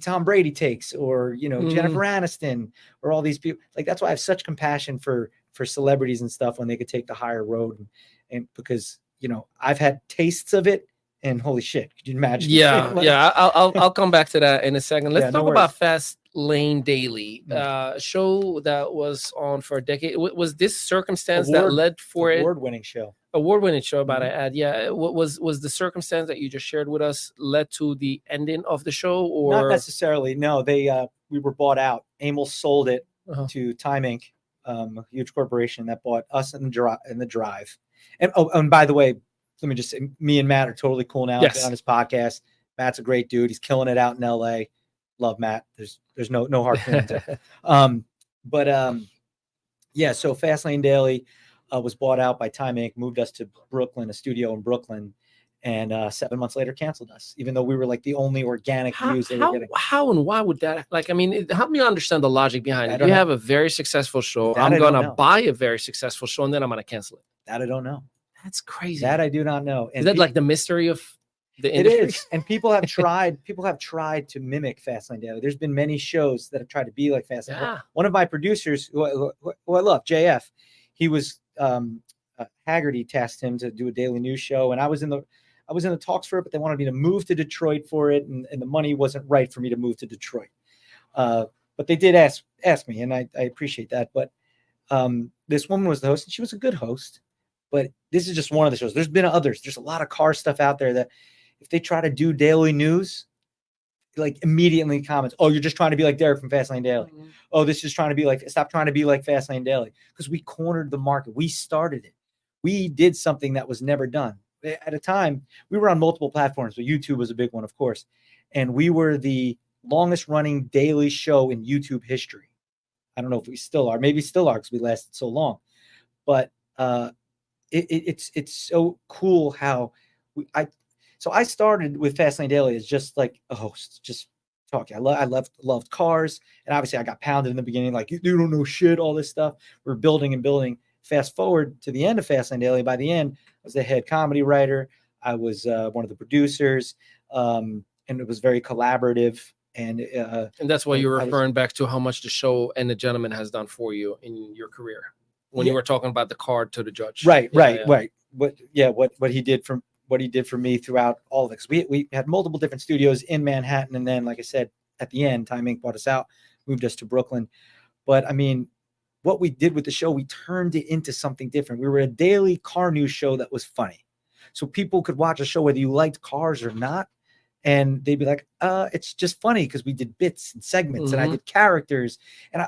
Tom Brady takes, or, Jennifer Aniston, or all these people. Like, that's why I have such compassion for celebrities and stuff when they could take the higher road. And because, I've had tastes of it, and holy shit, could you imagine? Yeah. Yeah. I'll come back to that in a second. Let's talk about Fastlane Daily, show that was on for a decade. Was this circumstance that led for it? Award-winning show about an ad. Yeah. What was the circumstance that you just shared with us led to the ending of the show, or not necessarily? No, we were bought out. Amel sold it to Time Inc. a huge corporation that bought us in the drive. And by the way, let me just say, me and Matt are totally cool now. Yes. On his podcast. Matt's a great dude. He's killing it out in LA. Love Matt. There's no hard feelings there. Yeah. So Fastlane Daily was bought out by Time Inc. Moved us to Brooklyn, a studio in Brooklyn, and 7 months later canceled us, even though we were like the only organic views they were getting. How and why would that? Like, I mean, help me understand the logic behind it. You have a very successful show. I'm gonna buy a very successful show, and then I'm gonna cancel it. That I don't know. That's crazy. That I do not know. And is that like the mystery of the industry? It is. And people have tried. People have tried to mimic Fastlane Daily. There's been many shows that have tried to be like Fastlane. Yeah. One of my producers, who I love, JF, he was Haggerty tasked him to do a daily news show, and I was in the talks for it, but they wanted me to move to Detroit for it, and the money wasn't right for me to move to Detroit. But they did ask me, and I appreciate that. But this woman was the host, and she was a good host. But this is just one of the shows. There's been others. There's a lot of car stuff out there that if they try to do daily news, like immediately comments, oh, you're just trying to be like Derek from Fastlane Daily. Mm-hmm. Oh, this is trying to be like, stop trying to be like Fastlane Daily. Because we cornered the market. We started it. We did something that was never done. At a time, we were on multiple platforms, but YouTube was a big one, of course. And we were the longest running daily show in YouTube history. I don't know if we still are. Maybe still are because we lasted so long. But it's so cool how I started with Fastlane Daily as just like a host, just talking. I loved cars, and obviously I got pounded in the beginning, like you don't know shit, all this stuff. We're building and building. Fast forward to the end of Fastlane Daily. By the end, I was the head comedy writer. I was one of the producers, and it was very collaborative. And that's why you're referring back to how much the show and the gentleman has done for you in your career. When you were talking about the card to the judge, right. What he did for me throughout all of it. We had multiple different studios in Manhattan, and then, like I said, at the end, Time Inc. bought us out, moved us to Brooklyn. But I mean, what we did with the show, we turned it into something different. We were a daily car news show that was funny, so people could watch a show whether you liked cars or not, and they'd be like, "It's just funny," because we did bits and segments, and I did characters, and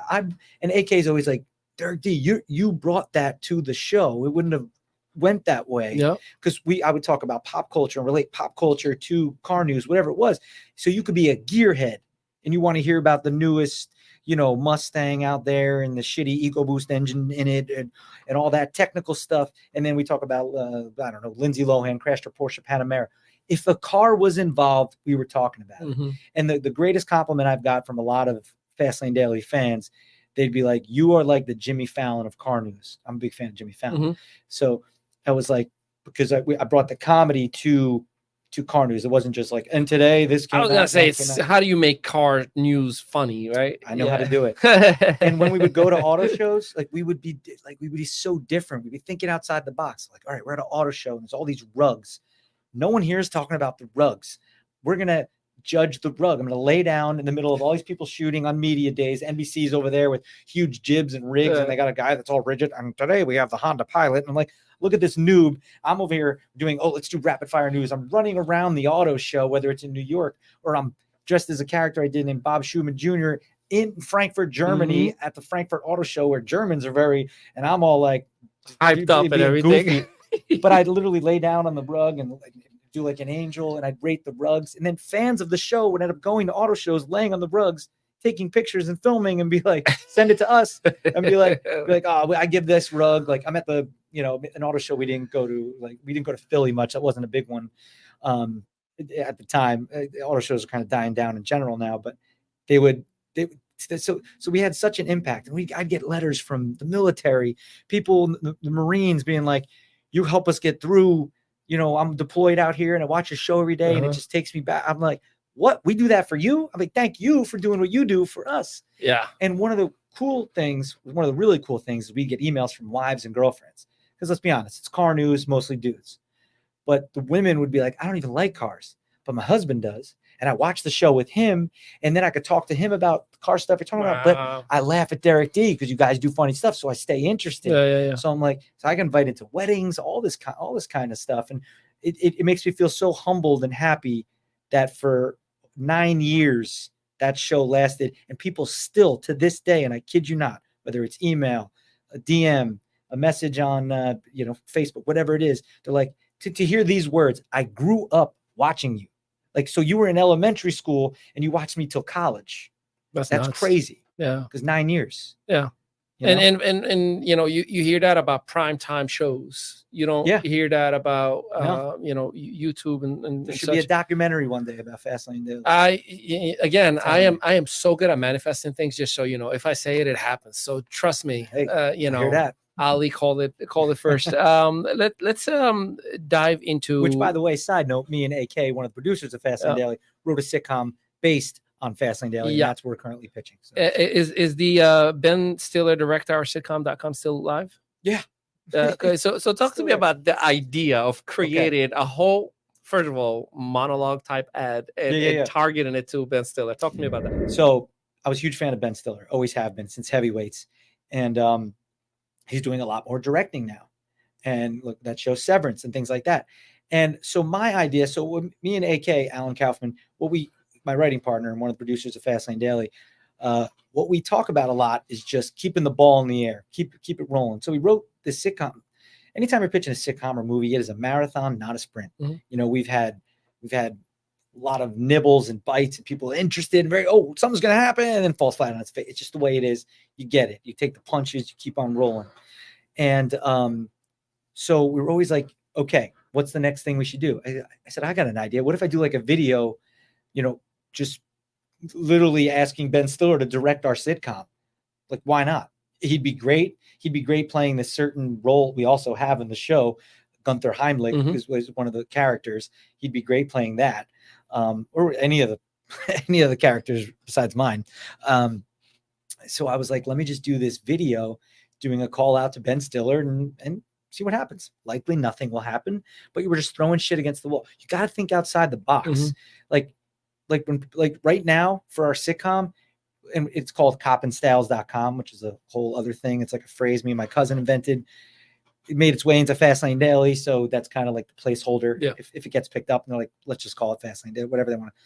and AK is always like, Derek D, you brought that to the show. It wouldn't have went that way. Yeah. Because I would talk about pop culture and relate pop culture to car news, whatever it was. So you could be a gearhead and you want to hear about the newest, Mustang out there and the shitty EcoBoost engine in it and all that technical stuff. And then we talk about, I don't know, Lindsay Lohan crashed her Porsche Panamera. If a car was involved, we were talking about it. And the greatest compliment I've got from a lot of Fastlane Daily fans, they'd be like, you are like the Jimmy Fallon of car news. I'm a big fan of Jimmy Fallon. So I was like, because I brought the comedy to car news. It wasn't just like, and today this came out. I was going to say, how do you make car news funny, right? I know how to do it. And when we would go to auto shows, we would be so different. We'd be thinking outside the box. Like, all right, we're at an auto show and there's all these rugs. No one here is talking about the rugs. We're going to judge the rug. I'm going to lay down in the middle of all these people shooting on media days. NBC's over there with huge jibs and rigs, and they got a guy that's all rigid. And today we have the Honda Pilot. And I'm like, look at this noob. I'm over here doing, let's do rapid fire news. I'm running around the auto show, whether it's in New York or I'm dressed as a character I did named Bob Schumann Jr. in Frankfurt, Germany at the Frankfurt Auto Show, where Germans are very, and I'm all like hyped up and everything. But I'd literally lay down on the rug and do like an angel, and I'd rate the rugs, and then fans of the show would end up going to auto shows, laying on the rugs, taking pictures and filming, and be like, send it to us, and be like, oh, I give this rug. Like, I'm at the, an auto show we didn't go to Philly much. That wasn't a big one at the time. Auto shows are kind of dying down in general now, but so we had such an impact, and I'd get letters from the military, people, the Marines, being like, you help us get through. I'm deployed out here and I watch a show every day and it just takes me back. I'm like, what? We do that for you? I'm like, thank you for doing what you do for us. Yeah. And one of the really cool things is we get emails from wives and girlfriends. Because let's be honest, it's car news, mostly dudes. But the women would be like, I don't even like cars, but my husband does. And I watch the show with him, and then I could talk to him about the car stuff you're talking about. But I laugh at Derek D because you guys do funny stuff, so I stay interested. Yeah. So I'm like, so I get invited to weddings, all this kind of stuff, and it makes me feel so humbled and happy that for 9 years that show lasted, and people still to this day, and I kid you not, whether it's email, a DM, a message on Facebook, whatever it is. They're like, to hear these words, I grew up watching you. Like, so you were in elementary school and you watched me till college. That's nuts. crazy. Yeah. Because 9 years. Yeah. And you hear that about primetime shows. You don't hear that about YouTube and there should be a documentary one day about Fastlane Daily. I am so good at manifesting things, just so you know. If I say it, it happens. So trust me. Hey, I hear that. Ali called it first. Let's dive into, which, by the way, side note, me and AK, one of the producers of Fastlane Daily, wrote a sitcom based on Fastlane Daily. And that's what we're currently pitching. So. Is the Ben Stiller director our sitcom.com still live? Yeah. Okay, so talk to me about the idea of creating a whole, first of all, monologue type ad and targeting it to Ben Stiller. Talk to me about that. So I was a huge fan of Ben Stiller, always have been since Heavyweights, and he's doing a lot more directing now, and look, that show Severance and things like that. And so my idea, so me and AK, Alan Kaufman, my writing partner and one of the producers of Fastlane Daily, what we talk about a lot is just keeping the ball in the air, keep it rolling. So we wrote this sitcom. Anytime you're pitching a sitcom or movie, it is a marathon, not a sprint. Mm-hmm. We've had a lot of nibbles and bites and people interested and something's going to happen, and then falls flat on its face. It's just the way it is. You get it. You take the punches, you keep on rolling. And so we were always like, okay, what's the next thing we should do? I said, I got an idea. What if I do like a video, just literally asking Ben Stiller to direct our sitcom? Like, why not? He'd be great. He'd be great playing this certain role we also have in the show. Gunther Heimlich was one of the characters. He'd be great playing that, or any of the characters besides mine. So I was like, let me just do this video, doing a call out to Ben Stiller and see what happens. Likely nothing will happen, but you were just throwing shit against the wall. You got to think outside the box. Mm-hmm. Like right now for our sitcom, and it's called copandstyles.com, which is a whole other thing. It's like a phrase me and my cousin invented. It made its way into Fastlane Daily, so that's kind of like the placeholder. Yeah. If it gets picked up, and they're like, let's just call it Fastlane Daily, whatever they want to.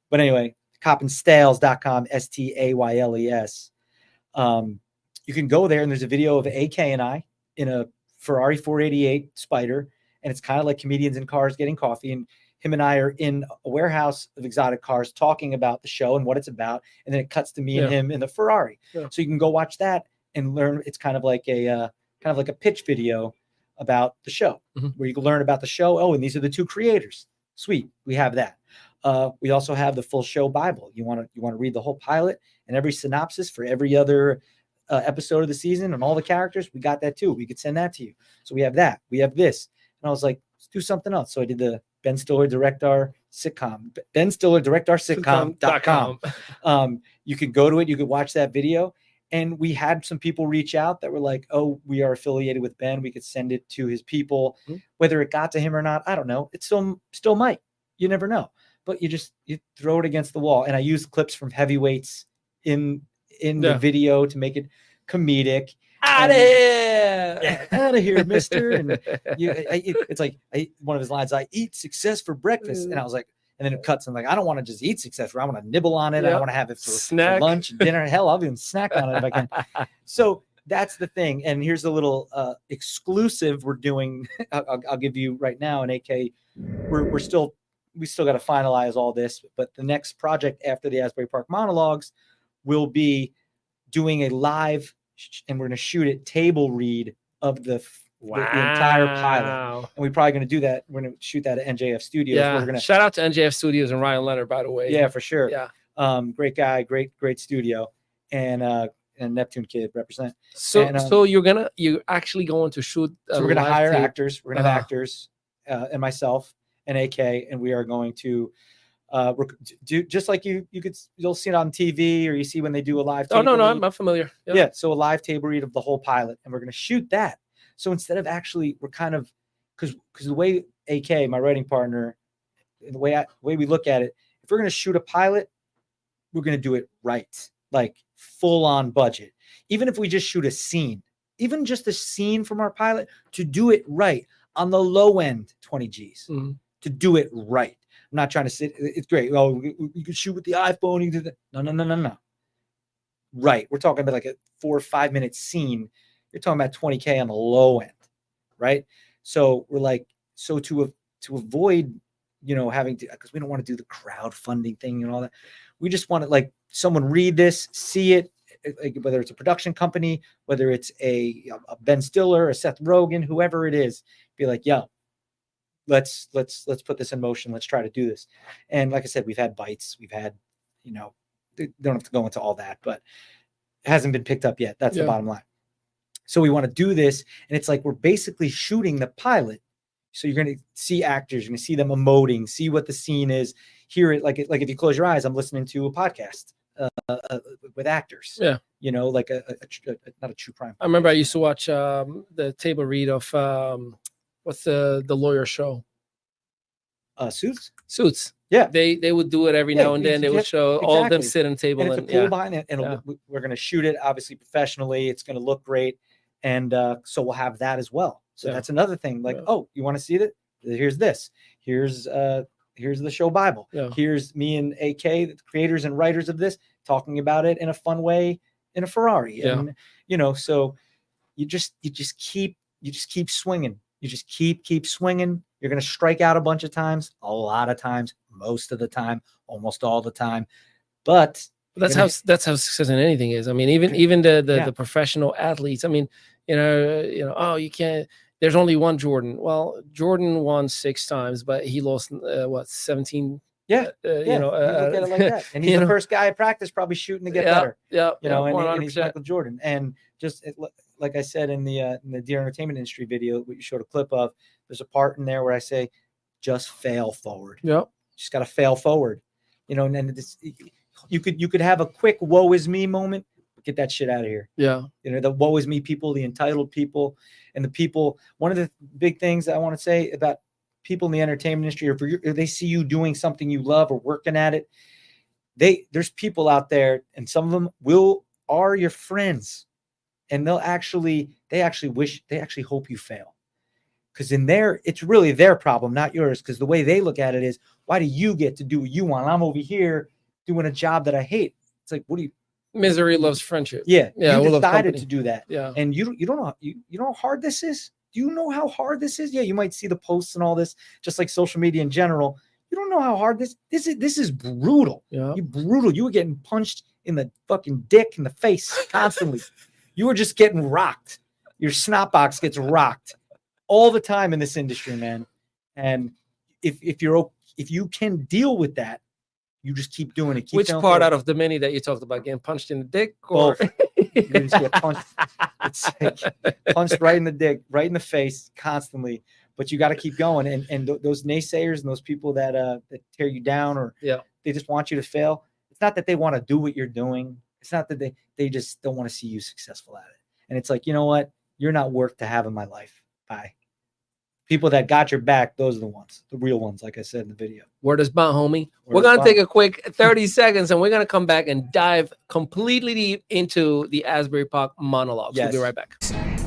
But anyway, copandstyles.com, STAYLES. You can go there, and there's a video of AK and I in a Ferrari 488 Spider, and it's kind of like comedians in cars getting coffee, and him and I are in a warehouse of exotic cars talking about the show and what it's about, and then it cuts to me and him in the Ferrari. Yeah. So you can go watch that and learn. It's kind of like a pitch video about the show, where you can learn about the show. Oh, and these are the two creators. Sweet, we have that. We also have the full show Bible. You want to read the whole pilot and every synopsis for every other episode of the season and all the characters. We got that too. We could send that to you. So we have that. We have this. And I was like, let's do something else. So I did the Ben Stiller Direct Our Sitcom. Ben Stiller Direct Our Sitcom.com. You could go to it. You could watch that video. And we had some people reach out that were like, oh, we are affiliated with Ben. We could send it to his people. Mm-hmm. Whether it got to him or not, I don't know. It still might. You never know. But you throw it against the wall. And I used clips from Heavyweights in the video to make it comedic. Out of here. Yeah, out of here, mister. And it's like one of his lines, I eat success for breakfast. And I was like, and then it cuts. I'm like, I don't want to just eat success. I want to nibble on it. Yep. I want to have it for lunch and dinner. Hell, I'll even snack on it if I can. So that's the thing. And here's a little exclusive we're doing. I'll give you right now. And AK, we still got to finalize all this. But the next project after the Asbury Park Monologues will be doing a live, and we're going to shoot it, table read of the entire pilot. And we're probably going to do that. We're going to shoot that at NJF Studios. Yeah. We're gonna shout out to NJF Studios and Ryan Leonard, by the way. Yeah, for sure. Yeah. Great guy, great studio. And Neptune kid represent. So you're actually going to shoot. So we're going to hire actors. We're going to have actors and myself and AK, and we are going to do just like you'll see it on TV, or you see when they do a live table read. I'm familiar. Yep. Yeah, so a live table read of the whole pilot, and we're going to shoot that. So instead of actually, we're kind of, because the way AK, my writing partner, the way we look at it, if we're going to shoot a pilot, we're going to do it right, like full on budget. Even if we just shoot a scene, even just a scene from our pilot, to do it right on the low end, 20 G's, to do it right. I'm not trying to sit. It's great. Oh, you can shoot with the iPhone. You can do that. No. Right. We're talking about like a 4 or 5 minute scene. you're talking about 20K on the low end, right? So we're like, so to avoid, having to, because we don't want to do the crowdfunding thing and all that. We just want to, like, someone read this, see it, like, whether it's a production company, whether it's a Ben Stiller, a Seth Rogen, whoever it is, be like, yo, let's put this in motion. Let's try to do this. And like I said, we've had bites. We've had, they don't have to go into all that, but it hasn't been picked up yet. That's the bottom line. So we want to do this. And it's like, we're basically shooting the pilot. So you're going to see actors, you're going to see them emoting, see what the scene is, hear it. Like if you close your eyes, I'm listening to a podcast with actors. Yeah. Like not a true crime. I remember I used to watch the table read of what's the lawyer show? Suits. Yeah. They would do it every now and then. They would show all of them sit on the table. And it's a pool behind it, and we're going to shoot it, obviously, professionally. It's going to look great. And so we'll have that as well. So that's another thing. Like, oh, you want to see that? Here's this. Here's the show Bible. Yeah. Here's me and AK, the creators and writers of this, talking about it in a fun way in a Ferrari. Yeah. And so you just keep swinging. You just keep swinging. You're going to strike out a bunch of times, a lot of times, most of the time, almost all the time. But that's how success in anything is. I mean, even the professional athletes. I mean, oh, you can't. There's only one Jordan. Well, Jordan won 6 times, but he lost 17. Yeah, you look at it like that. And he's the first guy at practice, probably shooting to get better. And he's Michael Jordan. And just like I said in the Dear Entertainment Industry video, what you showed a clip of, there's a part in there where I say, just fail forward. Yeah, just got to fail forward. And this, you could have a quick woe is me moment. Get that shit out of here. Yeah. The woe is me people, the entitled people, and the people. One of the big things I want to say about people in the entertainment industry, if they see you doing something you love or working at it, there's people out there, and some of them are your friends, and they actually hope you fail. Because it's really their problem, not yours. Because the way they look at it is, why do you get to do what you want? I'm over here doing a job that I hate. It's like, what do you? Misery loves friendship. Yeah. You decided to do that. Yeah. And you don't know how hard this is. Do you know how hard this is? Yeah. You might see the posts and all this, just like social media in general. You don't know how hard this is brutal. Yeah. You're brutal. You were getting punched in the fucking dick in the face constantly. You were just getting rocked. Your snot box gets rocked all the time in this industry, man. And if you can deal with that, you just keep doing it. Which part out of the many that you talked about, getting punched in the dick? Or you just get punched. It's like punched right in the dick, right in the face, constantly. But you got to keep going. And those naysayers and those people that tear you down, or they just want you to fail. It's not that they want to do what you're doing. It's not that they just don't want to see you successful at it. And it's like, you know what? You're not worth to have in my life. Bye. People that got your back, those are the ones, the real ones, like I said in the video. Word is bond, homie. We're going to take a quick 30 seconds, and we're going to come back and dive completely deep into the Asbury Park Monologues. Yes. We'll be right back.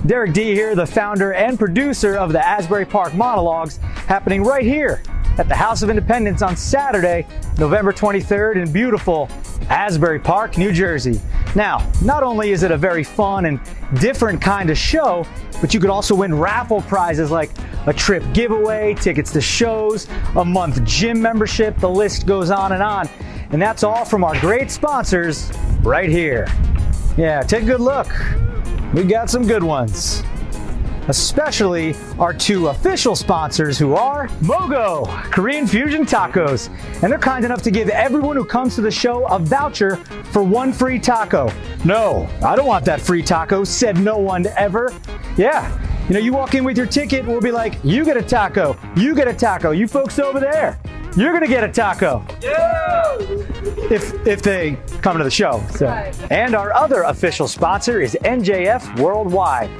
Derek D here, the founder and producer of the Asbury Park Monologues, happening right here at the House of Independence on Saturday, November 23rd in beautiful Asbury Park, New Jersey. Now, not only is it a very fun and different kind of show, but you could also win raffle prizes like a trip giveaway, tickets to shows, a month gym membership, the list goes on. And that's all from our great sponsors right here. Yeah, take a good look. We got some good ones. Especially our 2 official sponsors, who are Mogo, Korean Fusion Tacos. And they're kind enough to give everyone who comes to the show a voucher for 1 free taco. No, I don't want that free taco, said no one ever. Yeah, you walk in with your ticket, we'll be like, you get a taco, you get a taco, you folks over there, you're gonna get a taco. Yeah! If they come to the show. So. Right. And our other official sponsor is NJF Worldwide.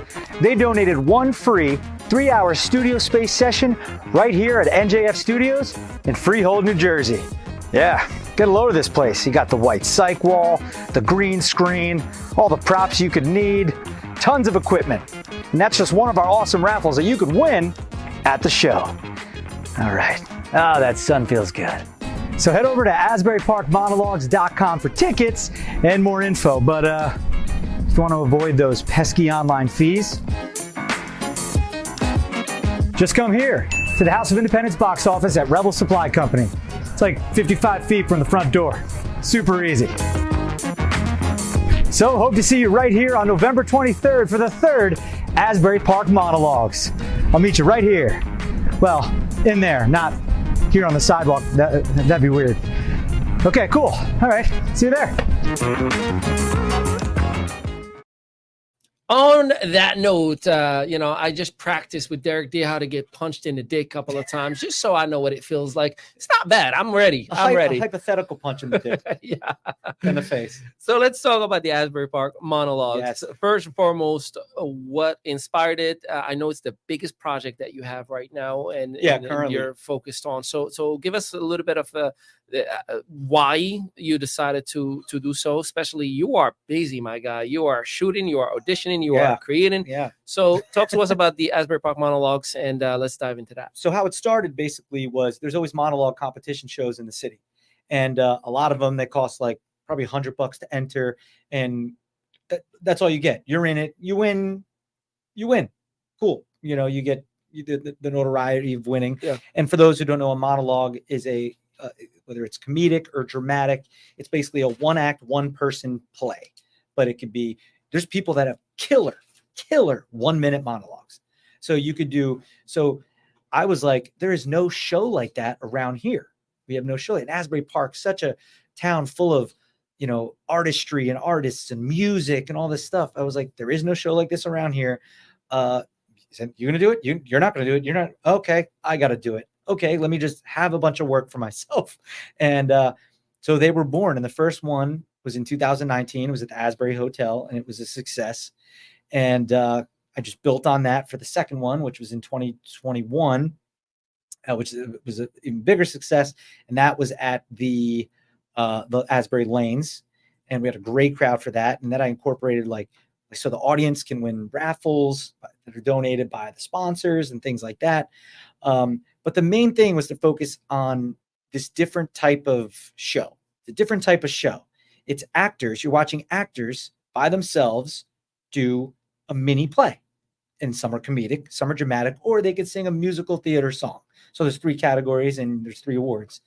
They donated 1 free 3-hour studio space session right here at NJF Studios in Freehold, New Jersey. Yeah, get a load of this place. You got the white cyc wall, the green screen, all the props you could need, tons of equipment. And that's just one of our awesome raffles that you could win at the show. All right. Oh, that sun feels good. So head over to AsburyParkMonologues.com for tickets and more info. But you want to avoid those pesky online fees, just come here to the House of Independence box office at Rebel Supply Company. It's like 55 feet from the front door. Super easy. So hope to see you right here on November 23rd for the 3rd Asbury Park Monologues. I'll meet you right here. Well, in there, not here on the sidewalk. That'd be weird. Okay, cool. All right, see you there. On that note, I just practiced with Derek D how to get punched in the dick a couple of times, just so I know what it feels like. It's not bad. I'm ready. I'm ready. A hypothetical punch in the dick. Yeah, in the face. So let's talk about the Asbury Park Monologues. Yes. First and foremost, what inspired it? I know it's the biggest project that you have right now, and currently you're focused on. So give us a little bit of why you decided to do so. Especially, you are busy, my guy. You are shooting, you are auditioning, you are creating. Yeah. So talk to us about the Asbury Park Monologues, and let's dive into that. So how it started basically was there's always monologue competition shows in the city, and a lot of them they cost like probably $100 to enter, and that's all you get. You're in it, you win. Cool. You get the notoriety of winning. Yeah. And for those who don't know, a monologue is whether it's comedic or dramatic, it's basically a one-act, one-person play. But it could be, there's people that have killer 1-minute monologues. So I was like, there is no show like that around here. We have no show. In Asbury Park, such a town full of, artistry and artists and music and all this stuff. I was like, there is no show like this around here. You're going to do it? You're not going to do it. You're not. Okay, I got to do it. Okay, let me just have a bunch of work for myself. And so they were born. And the first one was in 2019. It was at the Asbury Hotel, and it was a success. And I just built on that for the second one, which was in 2021, which was an even bigger success. And that was at the Asbury Lanes. And we had a great crowd for that. And then I incorporated so the audience can win raffles that are donated by the sponsors and things like that. But the main thing was to focus on this different type of show. It's a different type of show. It's actors. You're watching actors by themselves do a mini play. And some are comedic, some are dramatic, or they could sing a musical theater song. So there's 3 categories and there's 3 awards: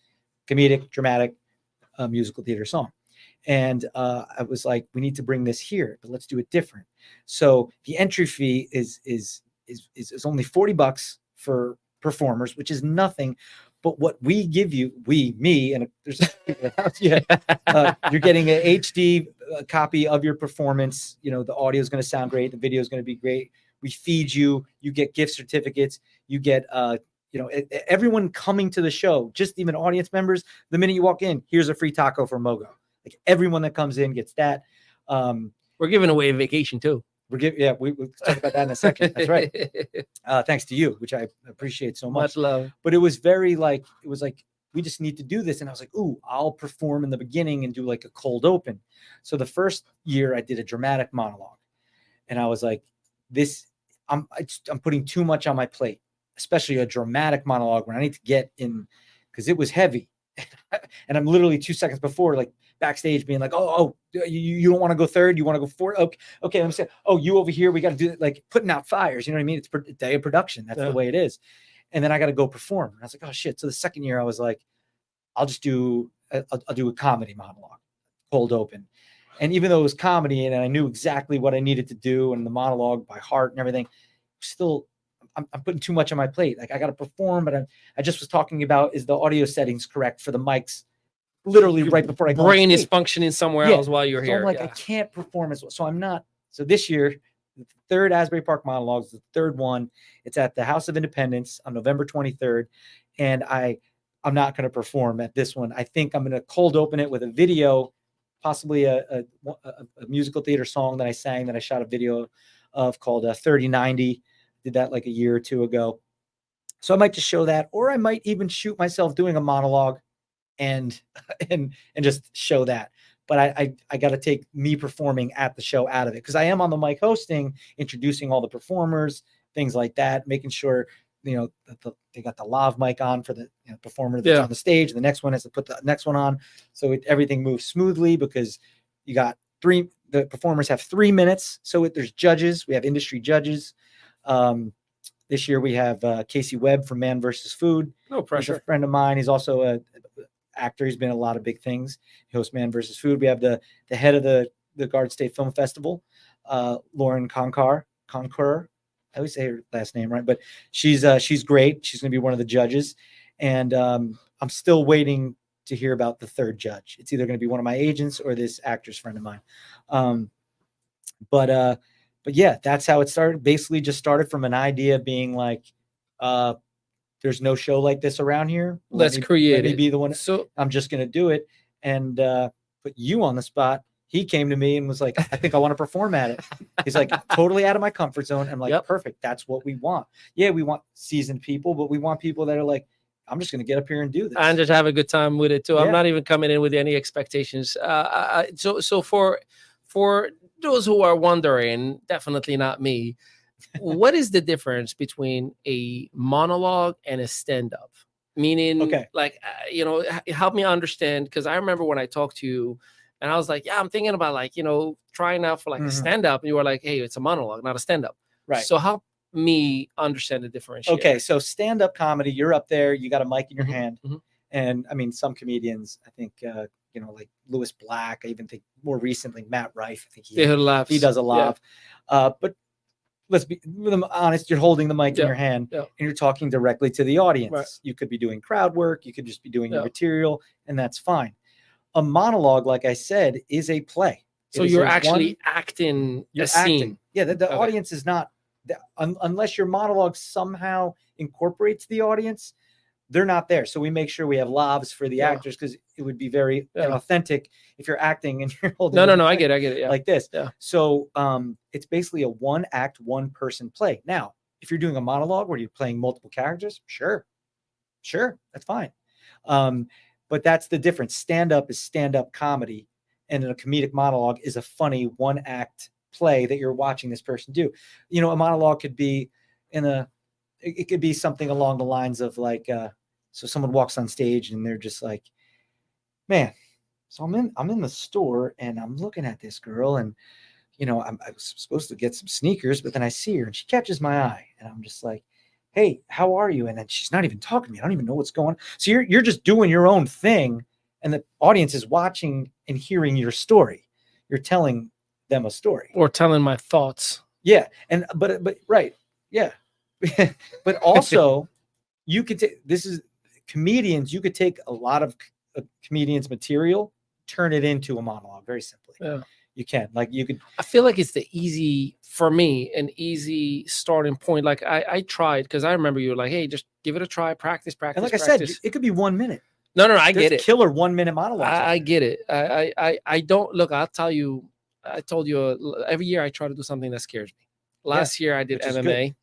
comedic, dramatic, musical theater song. And I was like, we need to bring this here, but let's do it different. So the entry fee is only $40 for performers, which is nothing. But what we give you, me, and there's you're getting an HD copy of your performance. The audio is going to sound great, the video is going to be great. We feed you. You get gift certificates. You get everyone coming to the show, just even audience members. The minute you walk in, here's a free taco from Mogo. Like everyone that comes in gets that. We're giving away a vacation too. We'll talk about that in a second. That's right. Thanks to you, which I appreciate so much. Much love. But it was we just need to do this. And I was like, ooh, I'll perform in the beginning and do like a cold open. So the first year I did a dramatic monologue, and I was like, I'm putting too much on my plate, especially a dramatic monologue when I need to get in, because it was heavy. And I'm literally 2 seconds before, like backstage being like, you don't want to go third, you want to go fourth. Okay, let me say, you over here, we got to do it, like putting out fires. You know what I mean? It's a day of production. That's the way it is. And then I got to go perform. And I was like, oh shit. So the second year I was like, I'll do a comedy monologue, cold open. And even though it was comedy and I knew exactly what I needed to do and the monologue by heart and everything, still I'm putting too much on my plate. Like I got to perform, but I just was talking about, is the audio settings correct for the mics? Literally right before I go. Brain is functioning somewhere else while you're here. I'm like, I can't perform as well. So I'm not. So this year, the 3rd Asbury Park Monologues, the 3rd one, it's at the House of Independence on November 23rd. And I'm not going to perform at this one. I think I'm going to cold open it with a video, possibly a musical theater song that I sang, that I shot a video of called 3090. Did that like a year or 2 ago. So I might just show that, or I might even shoot myself doing a monologue and just show that. But I got to take me performing at the show out of it, because I am on the mic hosting, introducing all the performers, things like that, making sure, that they got the lav mic on for the performer that's on the stage. The next one has to put the next one on. So everything moves smoothly, because you got the performers have 3 minutes. So there's judges. We have industry judges. This year we have Casey Webb from Man vs. Food. No pressure. He's a friend of mine. He's also a actor. He's been in a lot of big things. He hosts Man vs. Food. We have the head of the Garden State Film Festival, Lauren Conquer. I always say her last name right, but she's great. She's going to be one of the judges, and I'm still waiting to hear about the third judge. It's either going to be one of my agents or this actor's friend of mine. But yeah, that's how it started. Basically, just started from an idea being like, there's no show like this around here. Let's create let me it. be the one. So I'm just going to do it and put you on the spot. He came to me and was like, I think I want to perform at it. He's like, totally out of my comfort zone. I'm like, perfect. That's what we want. Yeah, we want seasoned people, but we want people that are like, I'm just going to get up here and do this. And just have a good time with it too. Yeah. I'm not even coming in with any expectations. So for those who are wondering, definitely not me, what is the difference between a monologue and a stand-up? Meaning, like, help me understand, because I remember when I talked to you, and I was like, yeah, I'm thinking about like, trying out for like a stand-up. And you were like, hey, it's a monologue, not a stand-up. Right. So help me understand the difference. Okay. So stand-up comedy, you're up there, you got a mic in your hand. And I mean, some comedians, I think, like Lewis Black, I even think more recently, Matt Rife, I think he does a lot. But let's be honest, you're holding the mic in your hand and you're talking directly to the audience. Right. You could be doing crowd work. You could just be doing your material, and that's fine. A monologue, like I said, is a play. So you're actually acting a scene. Yeah, the audience is not, unless your monologue somehow incorporates the audience, they're not there. So we make sure we have lavs for the actors, because it would be very authentic if you're acting and you're holding. No, I get it. Yeah. Like this. Yeah. So it's basically a one act, one person play. Now, if you're doing a monologue where you're playing multiple characters, sure, that's fine. But that's the difference. Stand-up is stand-up comedy, and a comedic monologue is a funny one-act play that you're watching this person do. A monologue could be it could be something along the lines of like, so someone walks on stage and they're just like, man, so I'm in the store and I'm looking at this girl, and I was supposed to get some sneakers, but then I see her and she catches my eye, and I'm just like, hey, how are you? And then she's not even talking to me. I don't even know what's going on. So you're just doing your own thing, and the audience is watching and hearing your story. You're telling them a story. Or telling my thoughts. Yeah. And but right. Yeah. But also you could take, this is comedians, you could take a lot of a comedian's material, turn it into a monologue very simply. Yeah. You can, like, you could. I feel like it's an easy starting point. Like I tried, because I remember you were like, hey, just give it a try, practice. And like I said, it could be 1 minute. No, I get it. Killer 1 minute monologue. I get it. I don't look. I'll tell you. I told you every year I try to do something that scares me. Last year I did MMA,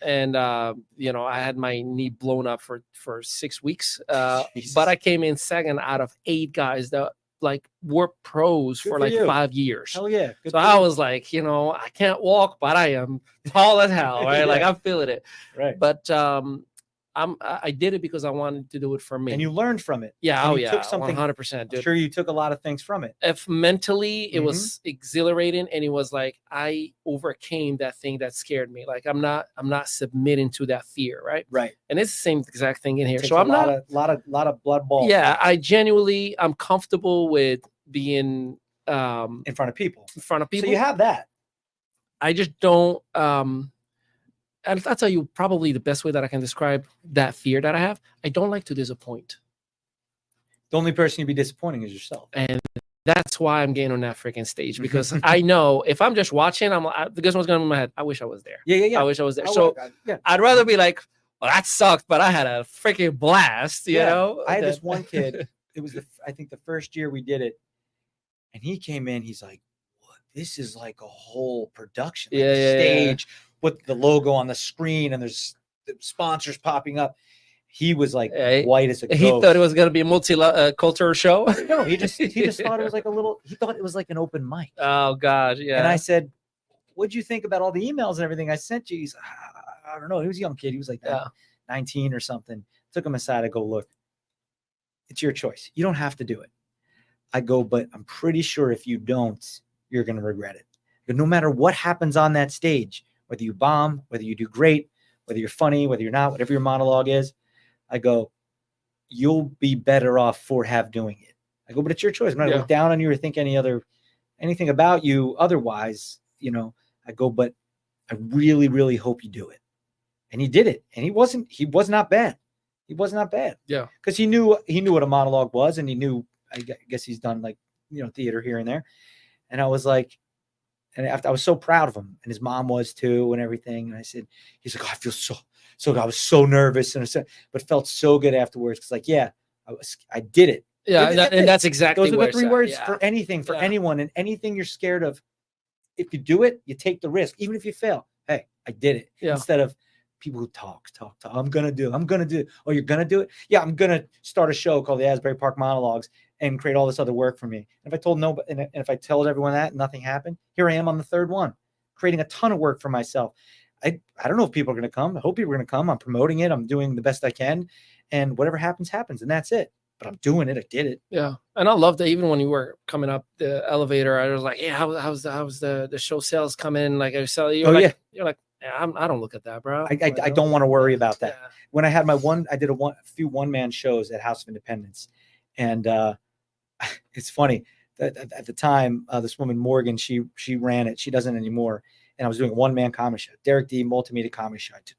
and I had my knee blown up for 6 weeks. But I came in second out of 8 guys that like were pros for like 5 years. Hell yeah. So I was like, I can't walk, but I am tall as hell, right? Like I'm feeling it. Right. But I did it because I wanted to do it for me. And you learned from it. Yeah. You took something 100%. Dude. I'm sure you took a lot of things from it. If mentally it was exhilarating, and it was like I overcame that thing that scared me. Like I'm not submitting to that fear, right? Right. And it's the same exact thing in here. So I'm not a lot of blood balls. Yeah, I'm comfortable with being in front of people. So you have that. I just don't and I'll tell you probably the best way that I can describe that fear that I have. I don't like to disappoint. The only person you'd be disappointing is yourself. And that's why I'm getting on that freaking stage, because I know if I'm just watching, guess what's going on in my head? I wish I was there. Yeah. I wish I was there. I'd rather be like, well, that sucked, but I had a freaking blast, you know? I had this one kid. It was I think the first year we did it, and he came in, he's like, what? This is like a whole production. Like stage. With the logo on the screen, and there's the sponsors popping up. He was like white as a ghost. He thought it was going to be a multicultural show. No, he just thought it was like he thought it was like an open mic. Oh gosh, yeah. And I said, what'd you think about all the emails and everything I sent you? He's, I don't know. He was a young kid. He was like 19 or something. Took him aside. I go, look, it's your choice. You don't have to do it. I go, but I'm pretty sure if you don't, you're going to regret it. But no matter what happens on that stage, whether you bomb, whether you do great, whether you're funny, whether you're not, whatever your monologue is, I go, you'll be better off for doing it. I go, but it's your choice. I'm not going to look down on you or think anything about you otherwise, you know. I go, but I really, really hope you do it. And he did it. And he was not bad. He was not bad. Yeah. Because he knew what a monologue was, and he knew, I guess he's done like, you know, theater here and there. And I was like, and I was so proud of him, and his mom was too, and everything. And I said, he's like, oh, I feel so I was so nervous, but felt so good afterwards. Cause like, yeah, I did it. Yeah. And that's exactly those are the three words for anything, for anyone, and anything you're scared of. If you do it, you take the risk, even if you fail. Hey, I did it. Yeah. Instead of people who talk. I'm going to do it. Oh, you're going to do it? Yeah, I'm going to start a show called the Asbury Park Monologues and create all this other work for me. And if I told nobody, and if I told everyone that and nothing happened, here I am on the third one, creating a ton of work for myself. I don't know if people are going to come. I hope people are going to come. I'm promoting it. I'm doing the best I can. And whatever happens, happens. And that's it. But I'm doing it. I did it. Yeah. And I love that even when you were coming up the elevator, I was like, yeah, how's the show sales coming? Like I sell you. Yeah. You're like, yeah, I don't look at that, bro. I don't want to worry about that. Yeah. When I had I did a few one-man shows at House of Independence. And it's funny that at the time, this woman, Morgan, she ran it. She doesn't anymore. And I was doing a one-man comedy show, Derek D, multimedia comedy show. I took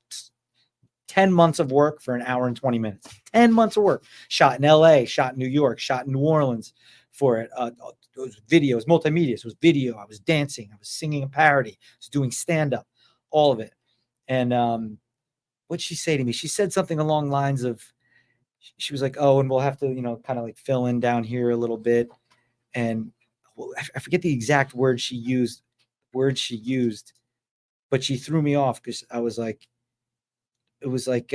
10 months of work for an hour and 20 minutes. 10 months of work. Shot in LA, shot in New York, shot in New Orleans for it. It was video, it was multimedia. So it was video. I was dancing. I was singing a parody. I was doing stand-up, all of it. And what'd she say to me? She said something along the lines of, she was like, oh, and we'll have to, you know, kind of like fill in down here a little bit. And I forget the exact word she used, but she threw me off because I was like, it was like,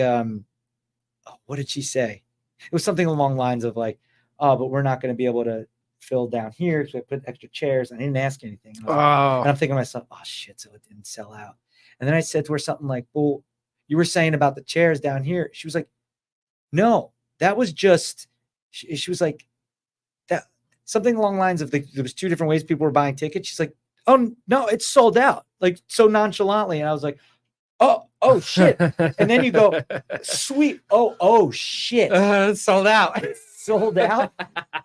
what did she say? It was something along the lines of like, oh, but we're not going to be able to fill down here. So I put extra chairs. I didn't ask anything. And I'm thinking to myself, oh shit. So it didn't sell out. And then I said to her something like, well, you were saying about the chairs down here. She was like, no, that was just, she was like, that something along the lines of there was two different ways people were buying tickets. She's like, oh no, it's sold out. Like so nonchalantly. And I was like, oh shit. And then you go, sweet. Oh shit. It's sold out. Sold out.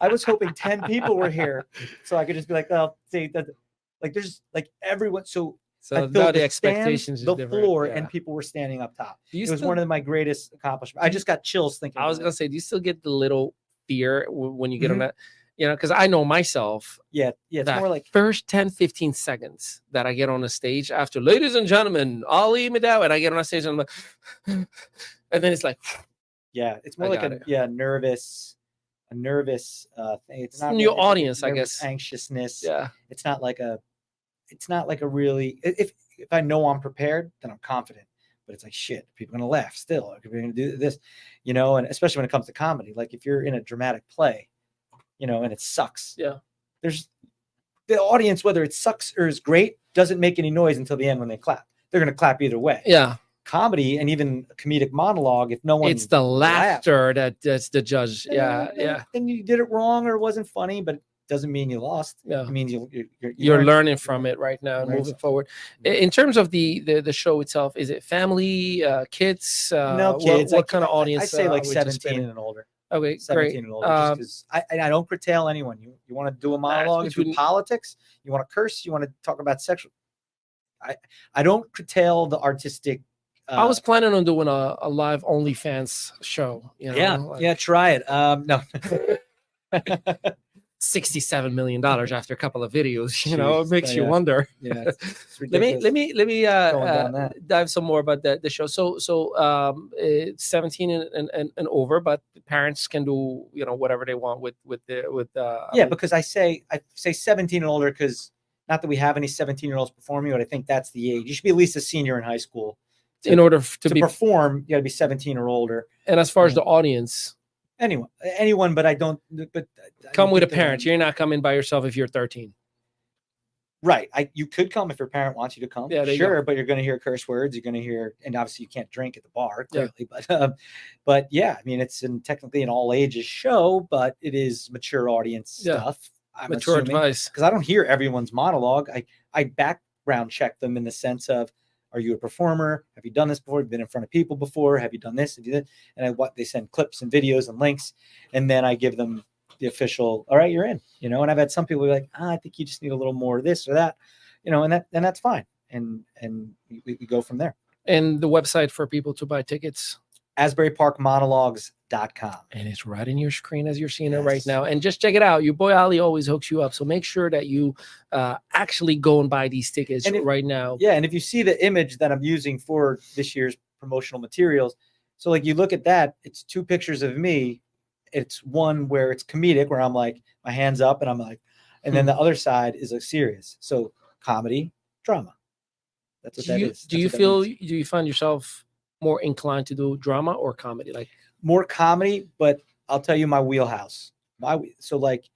I was hoping 10 people were here so I could just be like, oh, see that, like there's like everyone. So I filled the the expectations, the floor, and people were standing up top. It was one of my greatest accomplishments. I just got chills thinking. I was gonna say, do you still get the little fear when you get on that? You know, because I know myself. Yeah. It's more like first 10, 15 seconds that I get on the stage after, ladies and gentlemen, Ali Madawi, and I get on the stage and I'm like, and then it's like, yeah, it's more like a nervous thing. It's not your audience, I guess. Anxiousness. Yeah. It's not like a really, if I know I'm prepared, then I'm confident. But it's like, shit, people are going to laugh still. People are going to do this, you know, and especially when it comes to comedy. Like if you're in a dramatic play, you know, and it sucks. Yeah. There's the audience, whether it sucks or is great, doesn't make any noise until the end when they clap. They're going to clap either way. Yeah. Comedy and even a comedic monologue, if no one, it's the laughter that's the judge. Yeah. Then you did it wrong or it wasn't funny, but it doesn't mean you lost. Yeah. It means you're learning from it right now, moving forward. In terms of the show itself, is it family, kids? No kids. What kind of audience? I say like 17 and older. Okay, 17 great. And older. Just I don't curtail anyone. You want to do a monologue into politics? You want to curse? You want to talk about sexual? I don't curtail the artistic. I was planning on doing a live OnlyFans show. You know, yeah, try it. No. $67 million after a couple of videos, you know, it makes you wonder. Yeah, it's let me dive some more about the show. So 17 and over, but parents can do, you know, whatever they want with because I say 17 and older because not that we have any 17-year-olds performing, but I think that's the age. You should be at least a senior in high school in order to perform. You got to be 17 or older. And as far as the audience. Anyone, but I don't. But come with a parent. You're not coming by yourself if you're 13. Right. You could come if your parent wants you to come. Yeah, there you sure, go. but you're going to hear curse words. You're going to hear, and obviously you can't drink at the bar, Yeah. clearly. But yeah, I mean, it's technically an all ages show, but it is mature audience Yeah. stuff. I'm Mature assuming, advice. because I don't hear everyone's monologue. I background check them in the sense of, are you a performer? Have you done this before? Have you been in front of people before? Have you done this? Have you did? And they send clips and videos and links, and then I give them the official, all right, you're in, and I've had some people be like, I think you just need a little more of this or that, and that's fine. And we go from there. And the website for people to buy tickets? Asbury Park Monologues.com. And it's right in your screen as you're seeing it right now. And just check it out. Your boy Ali always hooks you up. So make sure that you actually go and buy these tickets right now. Yeah. And if you see the image that I'm using for this year's promotional materials, so like you look at that, it's 2 pictures of me. It's one where it's comedic, where I'm like, my hands up and I'm like, and then the other side is like serious. So comedy, drama. That's what that is. Do you find yourself more inclined to do drama or comedy? Like more comedy, but I'll tell you my wheelhouse. So like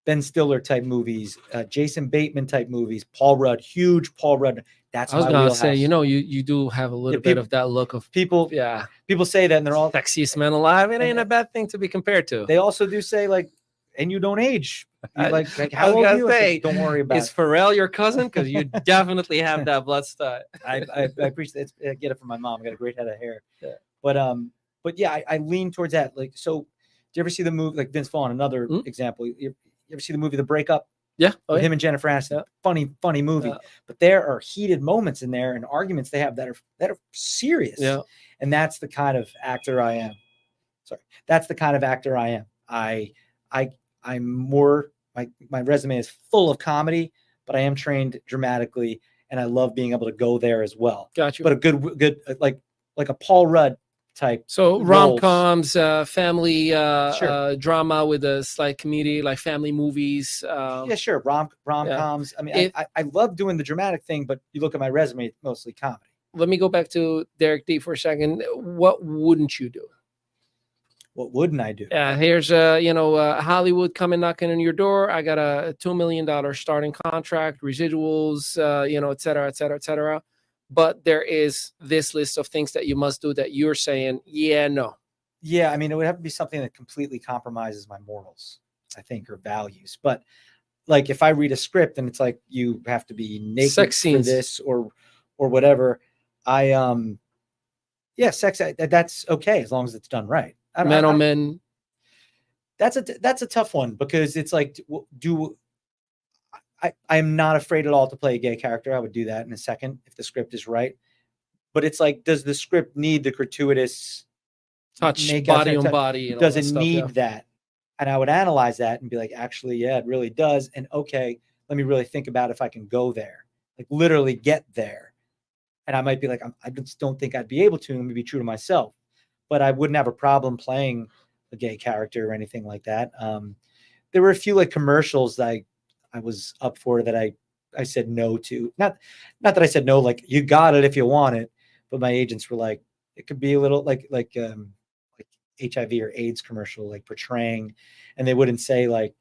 Ben Stiller type movies, Jason Bateman type movies, Paul Rudd, huge Paul Rudd. That's my wheelhouse. I was gonna say, you do have a little bit of that look of people. Yeah, people say that, and they're all sexiest men alive. It ain't a bad thing to be compared to. They also do say like, and you don't age. Like how old are you? Say, don't worry about it. Is Pharrell your cousin? Because you definitely have that blood style. I appreciate it. I get it from my mom. I got a great head of hair. Yeah. But yeah, I lean towards that. Like, so do you ever see the movie like Vince Vaughn? Another example. You ever see the movie The Breakup? Yeah. With him and Jennifer Aniston. Yeah. Funny movie. Yeah. But there are heated moments in there and arguments they have that are serious. Yeah. And that's the kind of actor I am. That's the kind of actor I am. I'm more, my resume is full of comedy, but I am trained dramatically, and I love being able to go there as well. Got you. But a good like a Paul Rudd type. So rom-coms, family drama with a slight comedy, like family movies. Yeah, sure. Rom-coms. Yeah. I mean, I love doing the dramatic thing, but you look at my resume, it's mostly comedy. Let me go back to Derek D for a second. What wouldn't you do? What wouldn't I do? Yeah, here's Hollywood coming knocking on your door. I got a $2 million starting contract, residuals, et cetera, et cetera, et cetera. But there is this list of things that you must do that you're saying, yeah, no. Yeah, I mean, it would have to be something that completely compromises my morals, I think, or values. But like if I read a script and it's like you have to be naked sex scenes for this or whatever, sex, that's okay as long as it's done right. Men on men. That's a tough one because it's like, I'm not afraid at all to play a gay character. I would do that in a second if the script is right. But it's like, does the script need the gratuitous touch, body on body? Does it need that? And I would analyze that and be like, actually, yeah, it really does. And okay, let me really think about if I can go there, like literally get there. And I might be like, I just don't think I'd be able to, and be true to myself. But I wouldn't have a problem playing a gay character or anything like that. There were a few like commercials that I was up for that I said no to. Not that I said no, like you got it if you want it, but my agents were like, it could be a little like HIV or AIDS commercial, like portraying, and they wouldn't say like,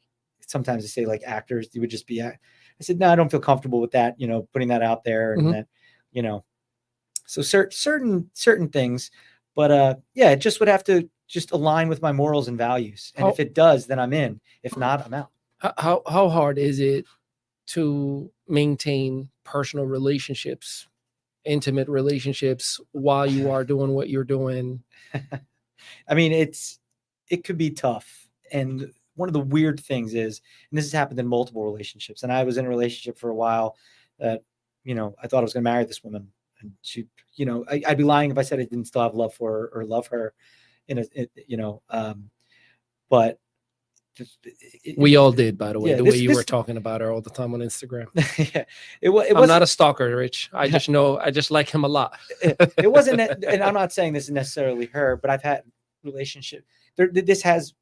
sometimes they say like actors, you would just be, I said, no, I don't feel comfortable with that, putting that out there and that, so certain things. But it just would have to just align with my morals and values. And if it does, then I'm in. If not, I'm out. How hard is it to maintain personal relationships, intimate relationships while you are doing what you're doing? I mean, it could be tough. And one of the weird things is, and this has happened in multiple relationships, and I was in a relationship for a while that, I thought I was going to marry this woman. And she, I'd be lying if I said I didn't still have love for her or love her but we all did, by the way, way you were talking about her all the time on Instagram. Yeah, I'm not a stalker, Rich. I just like him a lot. It wasn't, and I'm not saying this is necessarily her, but I've had relationship. This has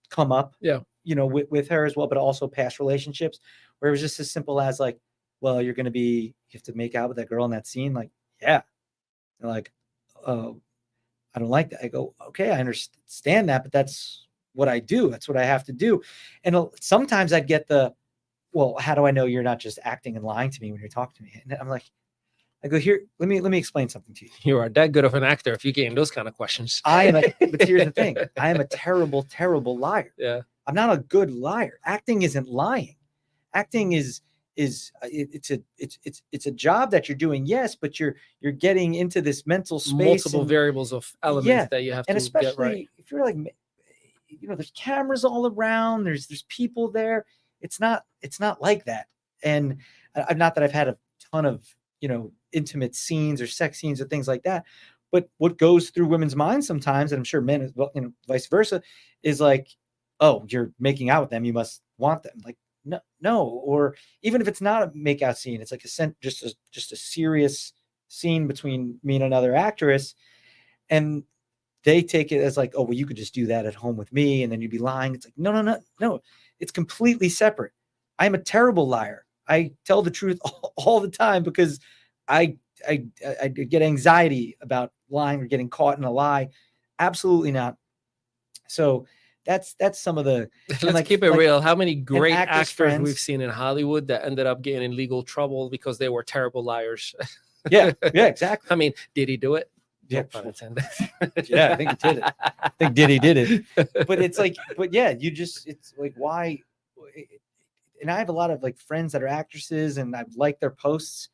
come up, with her as well, but also past relationships where it was just as simple as like, well, you have to make out with that girl in that scene. Like, yeah. And like, I don't like that. I go, okay, I understand that, but that's what I do. That's what I have to do. And sometimes I'd get well, how do I know you're not just acting and lying to me when you're talking to me? And I'm like, I go, here, let me explain something to you. You are that good of an actor if you're getting those kind of questions. But here's the thing. I am a terrible, terrible liar. Yeah. I'm not a good liar. Acting isn't lying. Acting is it's a job that you're doing, yes, but you're getting into this mental space, multiple variables of elements that you have to get right. If you're like, there's cameras all around, there's people there. It's not like that. And not that I've had a ton of intimate scenes or sex scenes or things like that, but what goes through women's minds sometimes, and I'm sure men as well, vice versa, is like, oh, you're making out with them, you must want them. Like, no, or even if it's not a make out scene, it's like just a serious scene between me and another actress, and they take it as like, oh, well, you could just do that at home with me, and then you'd be lying. It's like, no, it's completely separate. I'm a terrible liar. I tell the truth all the time because I get anxiety about lying or getting caught in a lie. Absolutely not. So that's some of the. Let's keep it real. How many great actors friends we've seen in Hollywood that ended up getting in legal trouble because they were terrible liars? Yeah, exactly. I mean, did he do it? Yeah, no pun intended. Yeah, I think he did it. I think Diddy did it. But it's like, it's like, why? And I have a lot of like friends that are actresses, and I like their posts,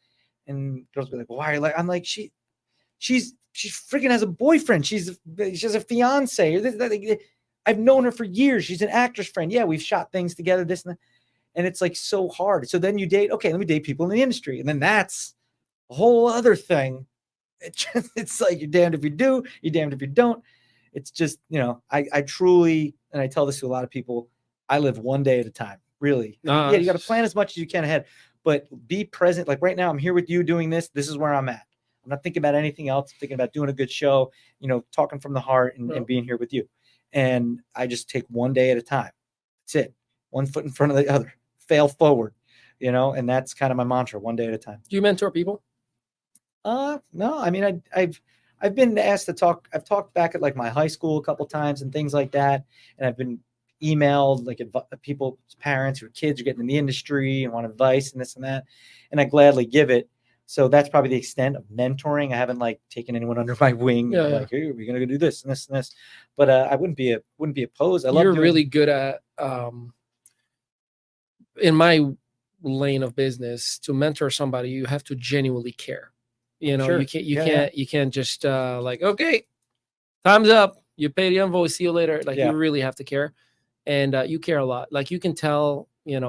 and girls be like, "Why are you like?" I'm like, she's freaking has a boyfriend. She has a fiance. I've known her for years. She's an actress friend. Yeah, we've shot things together, this and that. And it's like so hard. So then you date, okay, let me date people in the industry. And then that's a whole other thing. It's like you're damned if you do, you're damned if you don't. It's just, I truly, and I tell this to a lot of people, I live one day at a time, really. Yeah, you got to plan as much as you can ahead, but be present. Like right now, I'm here with you doing this. This is where I'm at. I'm not thinking about anything else. I'm thinking about doing a good show, talking from the heart and being here with you. And I just take one day at a time. That's it. One foot in front of the other. Fail forward, and that's kind of my mantra, one day at a time. Do you mentor people? No. I mean, I've been asked to talk. I've talked back at like my high school a couple times and things like that. And I've been emailed like people's parents or kids are getting in the industry and want advice and this and that. And I gladly give it. So that's probably the extent of mentoring. I haven't like taken anyone under my wing. Yeah. Like, hey, we're gonna go do this and this and this. But I wouldn't be opposed. You're really good at in my lane of business, to mentor somebody, you have to genuinely care. Sure. You can't just like, okay, time's up. You pay the invoice. See you later. Like you really have to care, and you care a lot. Like you can tell, you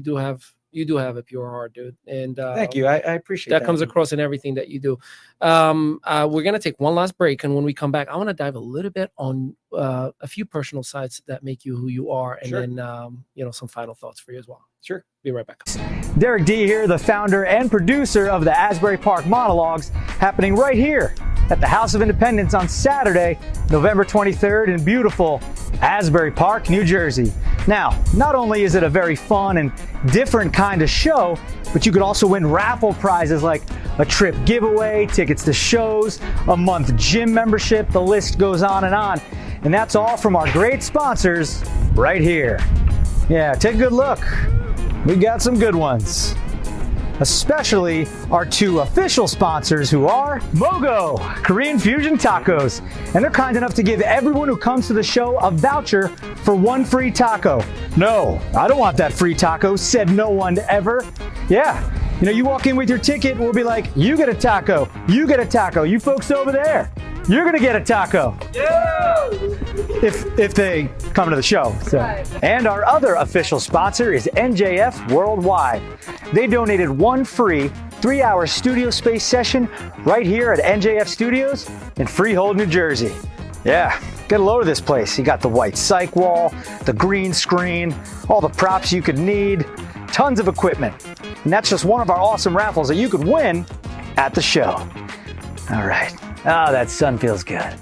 do have a pure heart, dude. And thank you. I appreciate that. That comes across in everything that you do. We're gonna take one last break, and when we come back, I want to dive a little bit on a few personal sides that make you who you are, and then some final thoughts for you as well. Sure. Be right back. Derek D here, the founder and producer of the Asbury Park Monologues, happening right here at the House of Independence on Saturday, November 23rd in beautiful Asbury Park, New Jersey. Now, not only is it a very fun and different kind of show, but you could also win raffle prizes like a trip giveaway, tickets to shows, a month gym membership, the list goes on. And that's all from our great sponsors right here. Yeah, take a good look. We got some good ones. Especially our two official sponsors, who are Mogo, Korean Fusion Tacos. And they're kind enough to give everyone who comes to the show a voucher for one free taco. No, I don't want that free taco, said no one ever. Yeah, you walk in with your ticket, we'll be like, you get a taco, you get a taco, you folks over there, you're gonna get a taco. Yeah! If they come to the show. So. And our other official sponsor is NJF Worldwide. They donated one free 3-hour studio space session right here at NJF Studios in Freehold, New Jersey. Yeah, get a load of this place. You got the white cyc wall, the green screen, all the props you could need, tons of equipment. And that's just one of our awesome raffles that you could win at the show. All right. Oh, that sun feels good.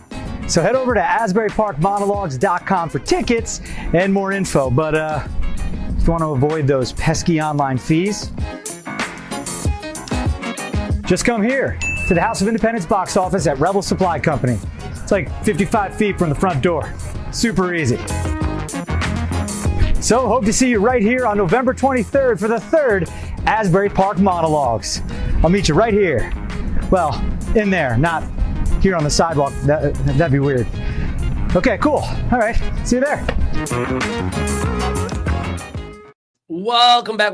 So head over to AsburyParkMonologues.com for tickets and more info. But if you want to avoid those pesky online fees, just come here to the House of Independence box office at Rebel Supply Company. It's like 55 feet from the front door. Super easy. So hope to see you right here on November 23rd for the 3rd Asbury Park Monologues. I'll meet you right here. Well, in there, not here on the sidewalk. That'd be weird. Okay, cool. All right, see you there. Welcome back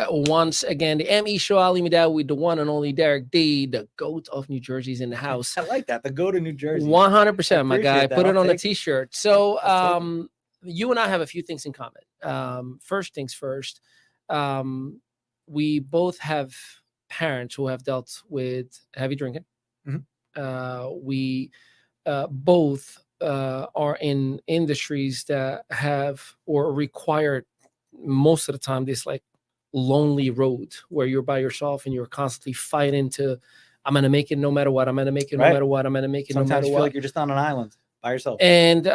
once again. The ME Show, Ali Midad with the one and only Derek D, the GOAT of New Jersey's in the house. I like that. The GOAT of New Jersey. 100%, my guy. That. Put it I'll on a take t-shirt. So you and I have a few things in common. First things first, we both have parents who have dealt with heavy drinking. We both are in industries that have or required most of the time this like lonely road where you're by yourself and you're constantly fighting to, I'm gonna make it no matter what. I'm gonna make it no matter what. I'm gonna make it Sometimes no matter you what. feel like you're just on an island by yourself. And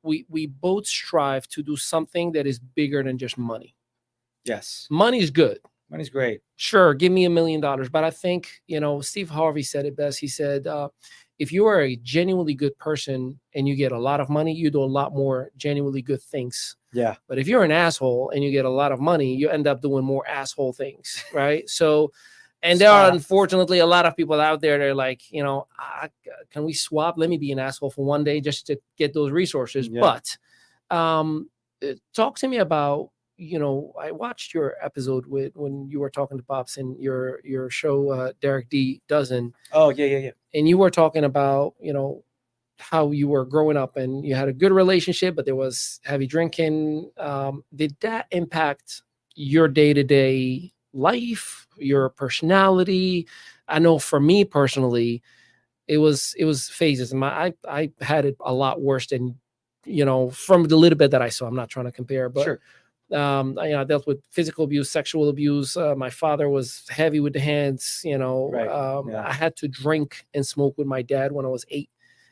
we both strive to do something that is bigger than just money. Yes, money is good. Money's great. Sure, give me $1 million, but I think Steve Harvey said it best. He said, if you are a genuinely good person and you get a lot of money, you do a lot more genuinely good things. Yeah. But if you're an asshole and you get a lot of money, you end up doing more asshole things, right? So, and there are unfortunately a lot of people out there that are like, can we swap? Let me be an asshole for one day just to get those resources. Yeah. But talk to me about, I watched your episode when you were talking to Pops and your show, Derek D Dozen. Oh, yeah. And you were talking about, how you were growing up and you had a good relationship, but there was heavy drinking. Did that impact your day-to-day life, your personality? I know for me personally, it was phases. I had it a lot worse than, from the little bit that I saw. I'm not trying to compare, but sure. I dealt with physical abuse, sexual abuse. My father was heavy with the hands, Right. I had to drink and smoke with my dad when I was 8.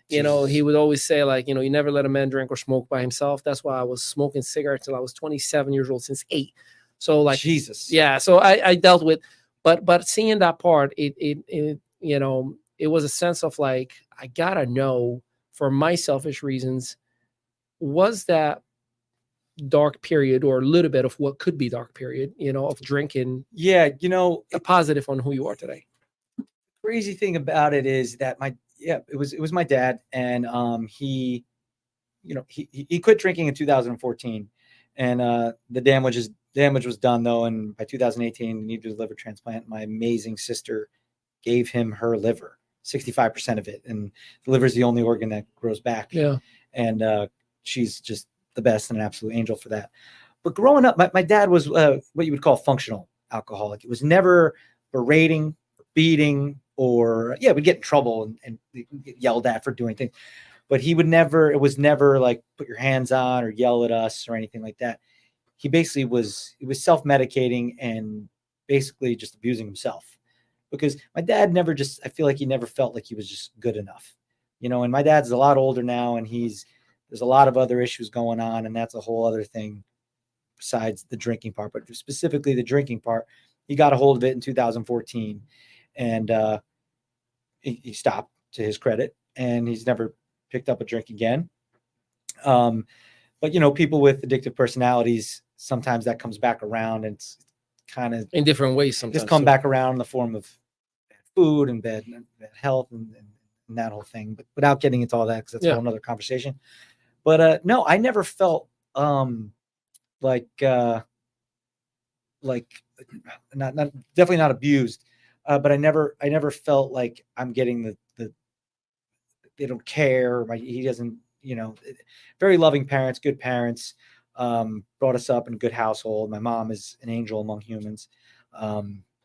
He would always say like, you never let a man drink or smoke by himself. That's why I was smoking cigarettes till I was 27 years old since 8. So like, Jesus. Yeah. So I dealt with, but seeing that part, it was a sense of like, I gotta know for my selfish reasons, was that dark period or a little bit of what could be dark period, of drinking. Yeah. A positive on who you are today. Crazy thing about it is that it was my dad, and he quit drinking in 2014, and the damage was done though, and by 2018 he needed a liver transplant. My amazing sister gave him her liver, 65% of it, and the liver is the only organ that grows back. Yeah. And she's just the best and an absolute angel for that. But growing up, my dad was what you would call functional alcoholic. It was never berating, beating, or we'd get in trouble and get yelled at for doing things. But it was never like put your hands on or yell at us or anything like that. He basically was self-medicating and basically just abusing himself, because my dad I feel like he never felt like he was just good enough, and my dad's a lot older now, and there's a lot of other issues going on, and that's a whole other thing besides the drinking part. But specifically the drinking part, he got a hold of it in 2014, and he stopped, to his credit, and he's never picked up a drink again. But people with addictive personalities, sometimes that comes back around, and it's kind of in different ways sometimes. Just come back around in the form of bad food and bad health and that whole thing. But without getting into all that, because that's a whole other conversation. But no, I never felt like not definitely not abused, but I never felt like I'm getting the they don't care. He doesn't, very loving parents, good parents, brought us up in a good household. My mom is an angel among humans.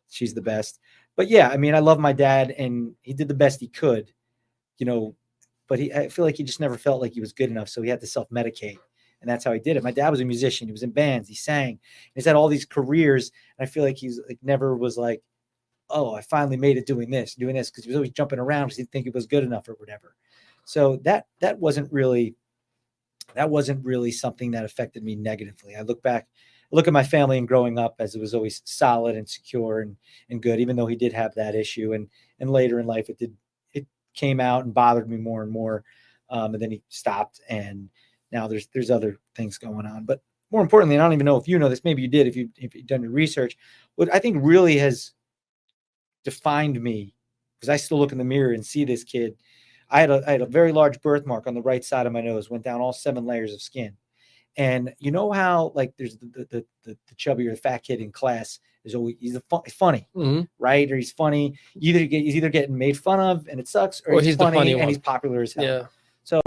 She's the best. But yeah, I love my dad, and he did the best he could, but I feel like he just never felt like he was good enough. So he had to self-medicate, and that's how he did it. My dad was a musician. He was in bands. He sang. He's had all these careers. And I feel like he's like never was like, oh, I finally made it doing this, because he was always jumping around because he didn't think it was good enough or whatever. So that wasn't really something that affected me negatively. I look at my family and growing up, as it was always solid and secure and good, even though he did have that issue. And later in life, it came out and bothered me more and more. And then he stopped, and Now there's other things going on, but more importantly, and I don't even know if you know this, maybe you did if you've done your research. What I think really has defined me, because I still look in the mirror and see this kid. I had a very large birthmark on the right side of my nose, went down all 7 layers of skin. And you know how like there's the chubby or the fat kid in class is always he's funny, right? Or he's funny. He's either getting made fun of and it sucks, or he's funny and he's popular as hell. Yeah. So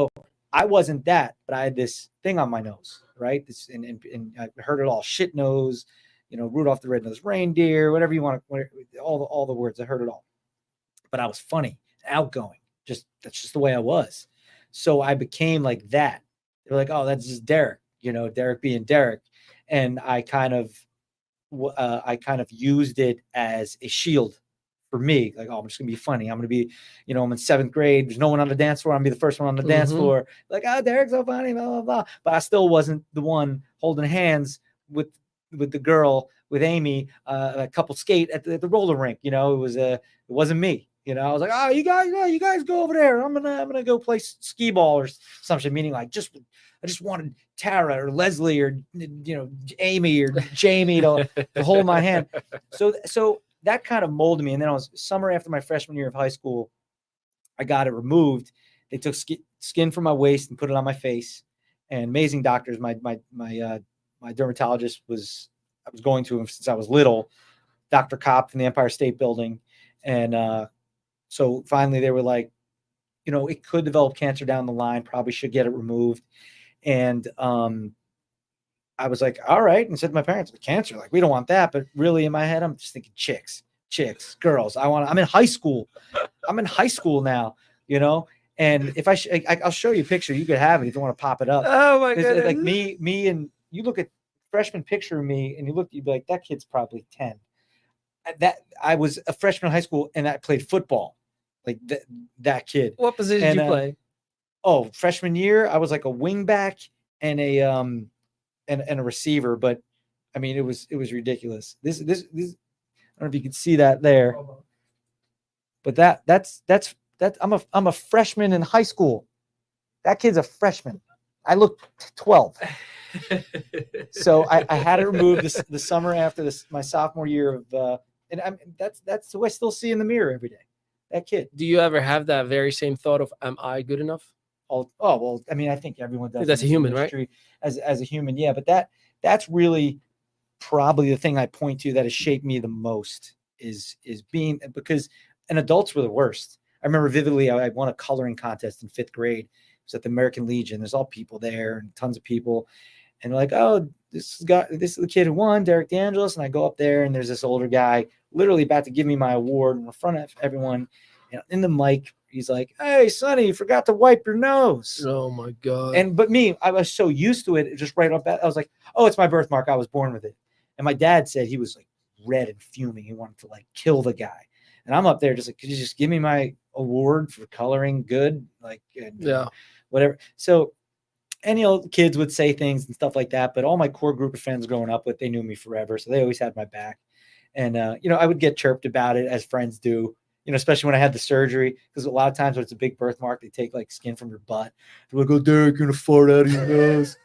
I wasn't that, but I had this thing on my nose, right? This and I heard it all: shit nose, Rudolph the Red-Nosed Reindeer, whatever you want to, all the words. I heard it all, but I was funny, outgoing. That's just the way I was. So I became like that. They're like, oh, that's just Derek, Derek being Derek. And I kind of used it as a shield for me. Like, oh, I'm just gonna be funny. I'm gonna be, I'm in 7th grade. There's no one on the dance floor. I'm gonna be the first one on the dance floor. Like, oh, Derek's so funny, blah, blah, blah. But I still wasn't the one holding hands with the girl, with Amy, a couple skate at the roller rink. It wasn't me. I was like, oh, you guys go over there. I'm gonna go play skee ball or something. Meaning like I just wanted Tara or Leslie or Amy or Jamie to hold my hand. So that kind of molded me. And then I was summer after my freshman year of high school, I got it removed. They took skin from my waist and put it on my face. And amazing doctors. My dermatologist I was going to him since I was little, Dr. Kopp from the Empire State Building, and so finally they were like, it could develop cancer down the line, probably should get it removed. And I was like, all right. And said to my parents, cancer, like, we don't want that. But really in my head, I'm just thinking chicks, girls. I'm in high school. I'm in high school now, and if I'll show you a picture, you could have it if you want to pop it up. Oh my goodness. Like me and you look at freshman picture of me and you'd be like, that kid's probably 10. That I was a freshman in high school and I played football. Like that kid. What position did you play? Freshman year, I was like a wing back and a receiver, but I mean it was ridiculous. This I don't know if you can see that there. But that's I'm a freshman in high school. That kid's a freshman. I look 12. So I had it removed the summer after my sophomore year of and that's who I still see in the mirror every day. That kid. Do you ever have that very same thought of, am I good enough? Oh well, I mean, I think everyone does. That's a human, right? As a human, yeah. But that's really probably the thing I point to that has shaped me the most is being, because and adults were the worst. I remember vividly, I won a coloring contest in 5th grade. It was at the American Legion. There's all people there and tons of people, and like, oh, this is the kid who won, Derek DeAngelis. And I go up there and there's this older guy literally about to give me my award in front of everyone. And in the mic, he's like, hey, Sonny, you forgot to wipe your nose. Oh my God. But me, I was so used to it, just right off that, I was like, oh, it's my birthmark. I was born with it. And my dad said he was like red and fuming. He wanted to like kill the guy. And I'm up there just like, could you just give me my award for coloring good? Like, whatever. So, and kids would say things and stuff like that, but all my core group of friends growing up with, they knew me forever. So they always had my back. And, I would get chirped about it as friends do, especially when I had the surgery, because a lot of times when it's a big birthmark, they take like skin from your butt. They're like, oh, Derek, you're going to fart out of your nose.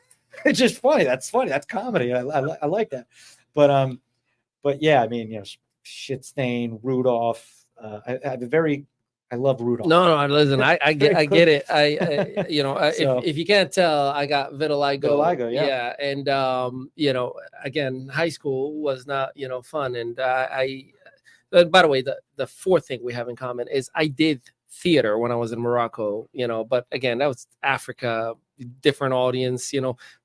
It's just funny. That's funny. That's comedy. I like that. But yeah, I mean, shit stain, Rudolph. I love Rudolph. No, listen, I get it. If you can't tell, I got vitiligo. Vitiligo, yeah. Yeah. And, again, high school was not, fun. And by the way, the fourth thing we have in common is I did theater when I was in Morocco, but again, that was Africa, different audience,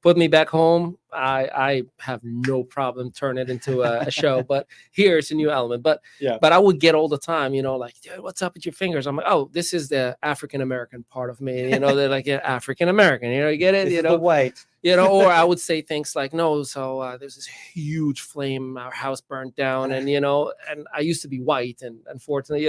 put me back home. I have no problem turning it into a show, but here it's a new element. But I would get all the time, like, dude, what's up with your fingers? I'm like, oh, this is the African-American part of me. They're like, yeah, African-American, you get it? The white. Or I would say things like, no, so there's this huge flame, our house burnt down, and and I used to be white, and unfortunately,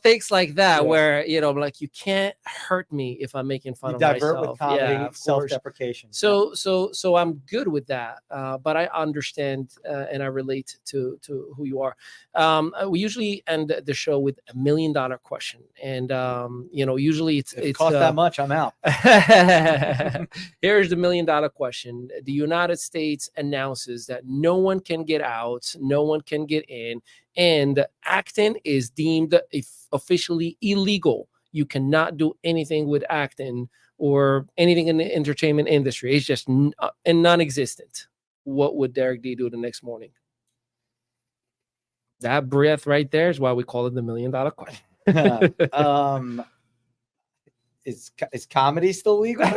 things like that, where I'm like, you can't hurt me if I'm making fun You of divert myself. with comedy, Yeah, of course. self-deprecation. So I'm good with that, but I understand and I relate to who you are. We usually end the show with $1 million question, and usually If it it's costs that much, I'm out. Here's the $1 million question. The United States announces that no one can get out, no one can get in, and acting is deemed officially illegal. You cannot do anything with acting or anything in the entertainment industry. It's just non-existent. What would Derek D do the next morning? That breath right there is why we call it the $1 million question. Is comedy still legal?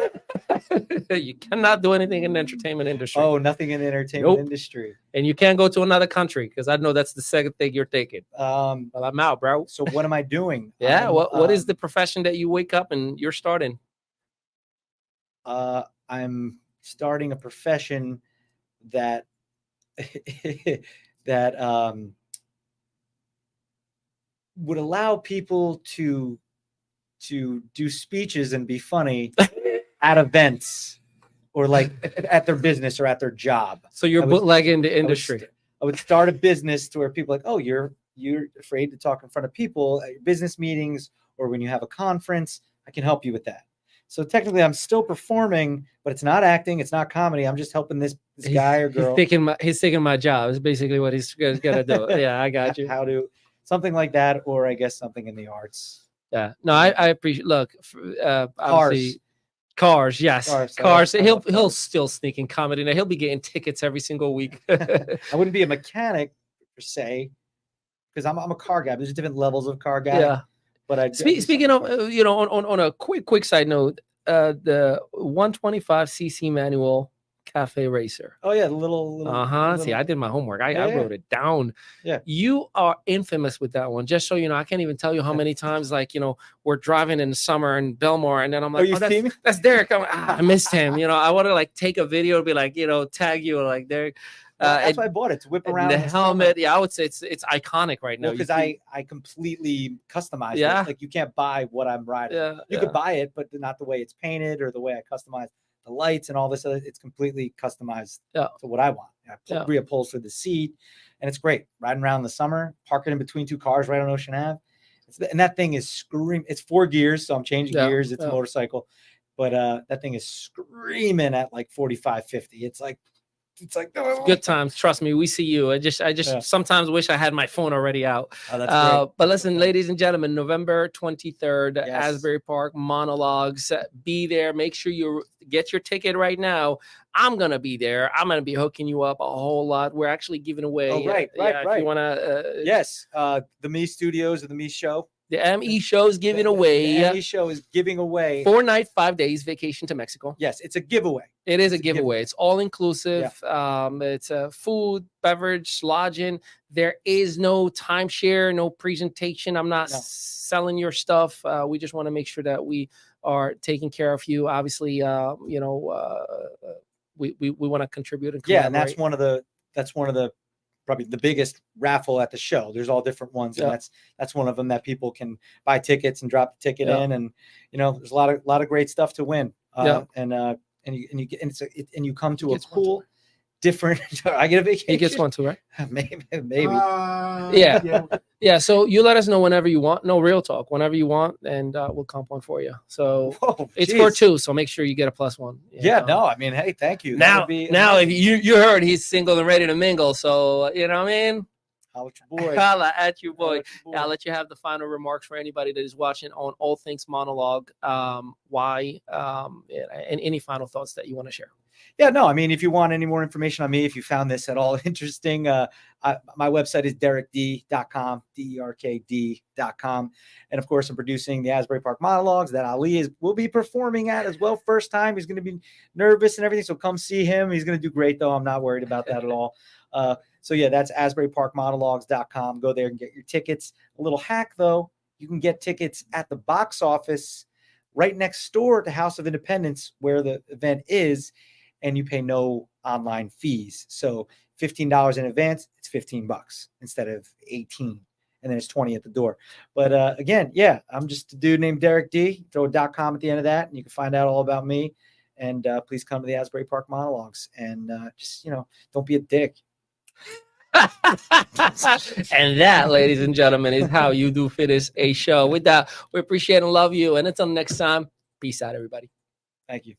You cannot do anything in the entertainment industry. Oh, nothing in the entertainment industry. And you can't go to another country because I know that's the second thing you're taking. Well, I'm out, bro. So what am I doing? Yeah. What is the profession that you wake up and you're starting? I'm starting a profession that would allow people to do speeches and be funny at events or like at their business or at their job. So you're bootlegging the industry. I would start a business to where people are like, oh, you're afraid to talk in front of people at your business meetings or when you have a conference. I can help you with that. So technically I'm still performing, but it's not acting. It's not comedy. I'm just helping this guy or girl. He's taking my job. Is basically what he's going to do. Yeah, I got you. How to something like that. Or I guess something in the arts. Yeah, no, I appreciate. Look, cars, yes, cars. He'll still sneak in comedy. Now he'll be getting tickets every single week. I wouldn't be a mechanic per se, because I'm a car guy. There's different levels of car guy. Yeah, but speaking of, on a quick side note, the 125cc manual cafe racer. Oh yeah, the little. See, I did my homework. I wrote it down. Yeah, you are infamous with that one. Just so you know, I can't even tell you how many times, we're driving in the summer in Belmore, and then I'm like, that's Derek. I missed him. I want to take a video to be like, tag you like Derek. That's why I bought it to whip around the helmet. Yeah, I would say it's iconic right now because I completely customized it. Like you can't buy what I'm riding. You could buy it, but not the way it's painted or the way I customize the lights and all this other. It's completely customized to what I want. I reupholstered the seat, and it's great riding around in the summer, parking in between two cars right on Ocean Ave. And that thing is screaming. It's 4 gears, so I'm changing gears. It's a motorcycle, but that thing is screaming at 45, 50. It's like good times. Trust me, we see you. I just sometimes wish I had my phone already out. Oh, that's great. But listen, ladies and gentlemen, November 23rd, Asbury Park Monologues. Be there. Make sure you get your ticket right now. I'm gonna be there. I'm gonna be hooking you up a whole lot. We're actually giving away. Oh, right. If you wanna. The Me Studios or the Me Show. The ME show is giving away. The ME show is giving away 4-night, 5 days vacation to Mexico. Yes, it's a giveaway. It is a giveaway. It's all inclusive. It's food, beverage, lodging. There is no timeshare, no presentation. I'm not selling your stuff. We just want to make sure that we are taking care of you. Obviously, we want to contribute and collaborate. And that's one of the probably the biggest raffle at the show. There's all different ones, and that's one of them that people can buy tickets and drop the ticket in, and there's a lot of great stuff to win. And you come to a cool, different. I get a vacation. He gets one too, right? maybe. Yeah. So you let us know whenever you want. No, real talk. Whenever you want, and we'll comp one for you. So it's for 2. So make sure you get a +1. No, I mean, hey, thank you. Now if you heard he's single and ready to mingle, so you know what I mean. Holla at your boy. Holla at your boy. I'll let you have the final remarks for anybody that is watching on All Things Monologue. And any final thoughts that you want to share. Yeah, no, I mean, if you want any more information on me, if you found this at all interesting, my website is derekd.com, DERKD.com. And of course, I'm producing the Asbury Park Monologues that Ali will be performing at as well. First time. He's going to be nervous and everything. So come see him. He's going to do great, though. I'm not worried about that at all. So yeah, that's AsburyParkMonologues.com. Go there and get your tickets. A little hack, though. You can get tickets at the box office right next door to House of Independence, where the event is, and you pay no online fees. So $15 in advance, it's $15 instead of $18. and then it's 20 at the door. But again, yeah, I'm just a dude named Derek D. Throw a .com at the end of that, and you can find out all about me. And please come to the Asbury Park Monologues, and just, don't be a dick. And that, ladies and gentlemen, is how you do finish a show. With that, we appreciate and love you. And until next time, peace out, everybody. Thank you.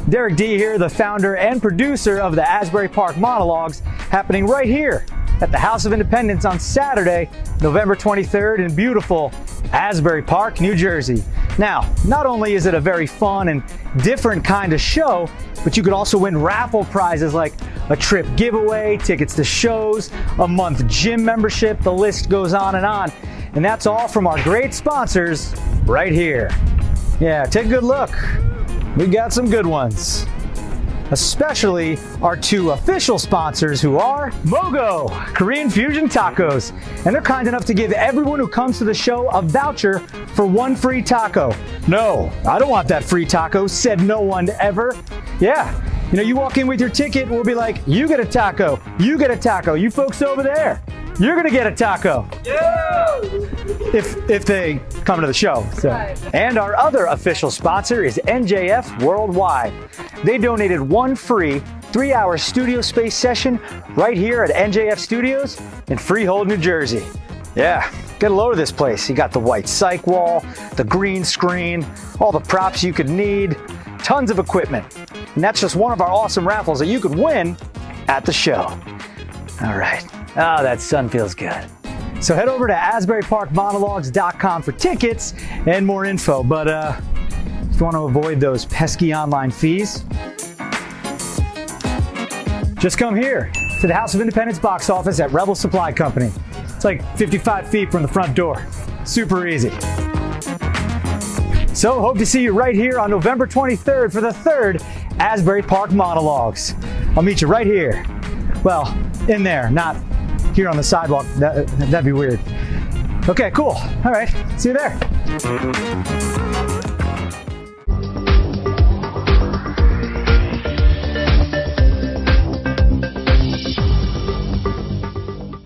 Derek D here, the founder and producer of the Asbury Park Monologues, happening right here at the House of Independence on Saturday, November 23rd in beautiful Asbury Park, New Jersey. Now, not only is it a very fun and different kind of show, but you could also win raffle prizes like a trip giveaway, tickets to shows, a month gym membership, the list goes on. And that's all from our great sponsors right here. Yeah, take a good look. We got some good ones. Especially our two official sponsors, who are Mogo, Korean Fusion Tacos. And they're kind enough to give everyone who comes to the show a voucher for one free taco. No, I don't want that free taco, said no one ever. Yeah, you walk in with your ticket, we'll be like, you get a taco, you get a taco, you folks over there, you're gonna get a taco. Yeah! If they come to the show. So. Right. And our other official sponsor is NJF Worldwide. They donated one free 3-hour studio space session right here at NJF Studios in Freehold, New Jersey. Yeah, get a load of this place. You got the white cyc wall, the green screen, all the props you could need, tons of equipment. And that's just one of our awesome raffles that you could win at the show. All right. Oh, that sun feels good. So head over to AsburyParkMonologues.com for tickets and more info. But if you want to avoid those pesky online fees, just come here to the House of Independence box office at Rebel Supply Company. It's like 55 feet from the front door. Super easy. So hope to see you right here on November 23rd for the 3rd Asbury Park Monologues. I'll meet you right here. Well, in there, not here on the sidewalk. That'd be weird. Okay, cool. All right. See you there.